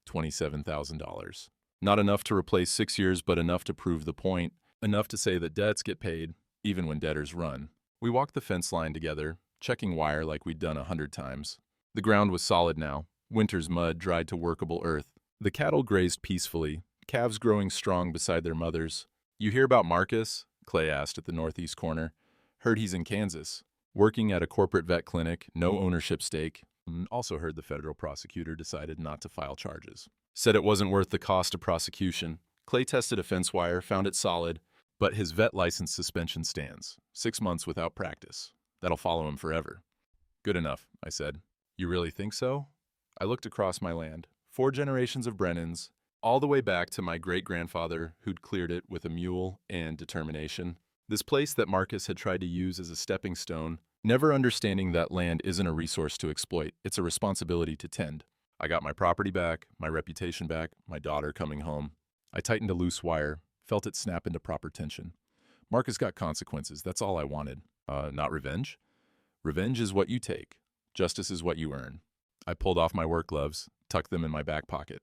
$27,000. Not enough to replace 6 years, but enough to prove the point. Enough to say that debts get paid, even when debtors run. We walked the fence line together, checking wire like we'd done 100 times. The ground was solid now. Winter's mud dried to workable earth. The cattle grazed peacefully, calves growing strong beside their mothers. You hear about Marcus? Clay asked at the northeast corner. Heard he's in Kansas, working at a corporate vet clinic, no ownership stake. Also heard the federal prosecutor decided not to file charges. Said it wasn't worth the cost of prosecution. Clay tested a fence wire, found it solid, but his vet license suspension stands. 6 months without practice. That'll follow him forever. Good enough, I said. You really think so? I looked across my land. 4 generations of Brennans, all the way back to my great-grandfather who'd cleared it with a mule and determination. This place that Marcus had tried to use as a stepping stone, never understanding that land isn't a resource to exploit, it's a responsibility to tend. I got my property back, my reputation back, my daughter coming home. I tightened a loose wire, felt it snap into proper tension. Marcus got consequences, that's all I wanted. Not revenge. Revenge is what you take. Justice is what you earn. I pulled off my work gloves, tucked them in my back pocket.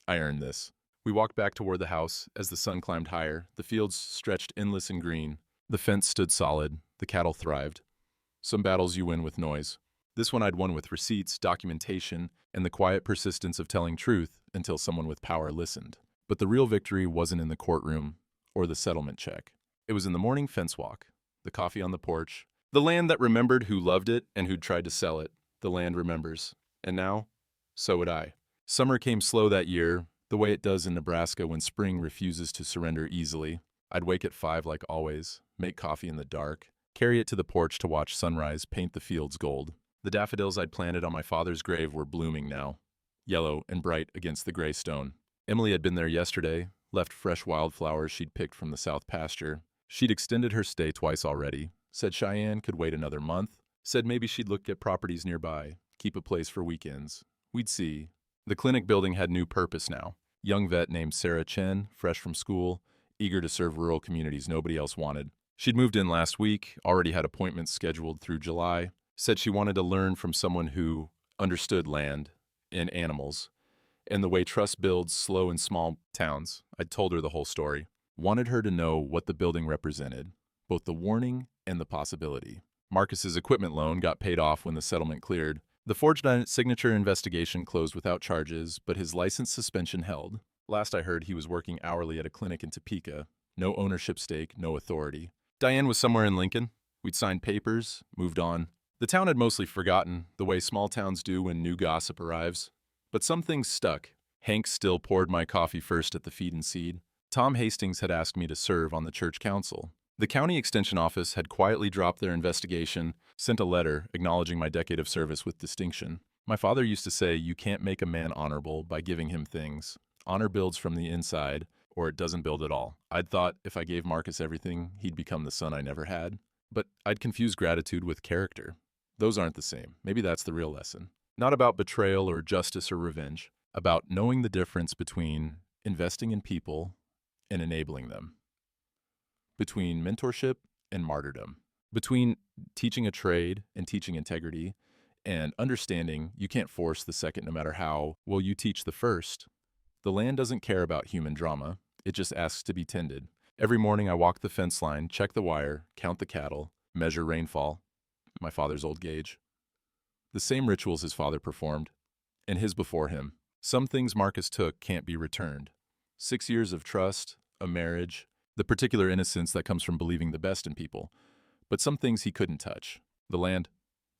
I earned this. We walked back toward the house. As the sun climbed higher, the fields stretched endless and green. The fence stood solid. The cattle thrived. Some battles you win with noise. This one I'd won with receipts, documentation, and the quiet persistence of telling truth until someone with power listened. But the real victory wasn't in the courtroom or the settlement check. It was in the morning fence walk, the coffee on the porch, the land that remembered who loved it and who'd tried to sell it. The land remembers. And now, so would I. Summer came slow that year, the way it does in Nebraska when spring refuses to surrender easily. I'd wake at 5 like always, make coffee in the dark, carry it to the porch to watch sunrise paint the fields gold. The daffodils I'd planted on my father's grave were blooming now, yellow and bright against the gray stone. Emily had been there yesterday, left fresh wildflowers she'd picked from the south pasture. She'd extended her stay twice already, said Cheyenne could wait another month, said maybe she'd look at properties nearby, keep a place for weekends. We'd see. The clinic building had new purpose now. Young vet named Sarah Chen, fresh from school, eager to serve rural communities nobody else wanted. She'd moved in last week, already had appointments scheduled through July, said she wanted to learn from someone who understood land and animals and the way trust builds slow in small towns. I'd told her the whole story. Wanted her to know what the building represented, both the warning and the possibility. Marcus's equipment loan got paid off when the settlement cleared. The forged signature investigation closed without charges, but his license suspension held. Last I heard, he was working hourly at a clinic in Topeka. No ownership stake, no authority. Diane was somewhere in Lincoln. We'd signed papers, moved on. The town had mostly forgotten, the way small towns do when new gossip arrives. But some things stuck. Hank still poured my coffee first at the Feed and Seed. Tom Hastings had asked me to serve on the church council. The county extension office had quietly dropped their investigation, sent a letter acknowledging my decade of service with distinction. My father used to say, you can't make a man honorable by giving him things. Honor builds from the inside, or it doesn't build at all. I'd thought if I gave Marcus everything, he'd become the son I never had. But I'd confuse gratitude with character. Those aren't the same. Maybe that's the real lesson. Not about betrayal or justice or revenge. About knowing the difference between investing in people and enabling them. Between mentorship and martyrdom. Between teaching a trade and teaching integrity, and understanding you can't force the second no matter how well you teach the first. The land doesn't care about human drama. It just asks to be tended. Every morning I walk the fence line, check the wire, count the cattle, measure rainfall, my father's old gauge. The same rituals his father performed, and his before him. Some things Marcus took can't be returned. 6 years of trust, a marriage, the particular innocence that comes from believing the best in people. But some things he couldn't touch. The land,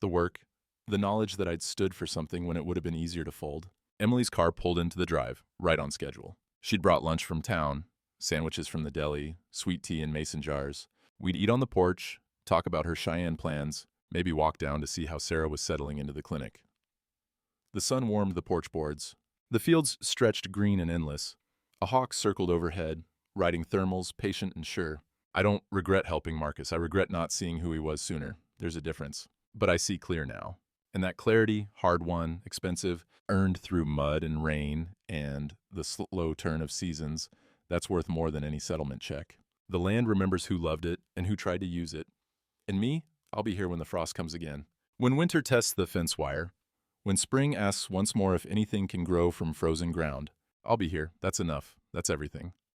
the work, the knowledge that I'd stood for something when it would have been easier to fold. Emily's car pulled into the drive, right on schedule. She'd brought lunch from town, sandwiches from the deli, sweet tea in mason jars. We'd eat on the porch, talk about her Cheyenne plans, maybe walk down to see how Sarah was settling into the clinic. The sun warmed the porch boards. The fields stretched green and endless. A hawk circled overhead, riding thermals, patient and sure. I don't regret helping Marcus. I regret not seeing who he was sooner. There's a difference. But I see clear now. And that clarity, hard-won, expensive, earned through mud and rain and the slow turn of seasons, that's worth more than any settlement check. The land remembers who loved it and who tried to use it. And me, I'll be here when the frost comes again. When winter tests the fence wire, when spring asks once more if anything can grow from frozen ground, I'll be here. That's enough. That's everything.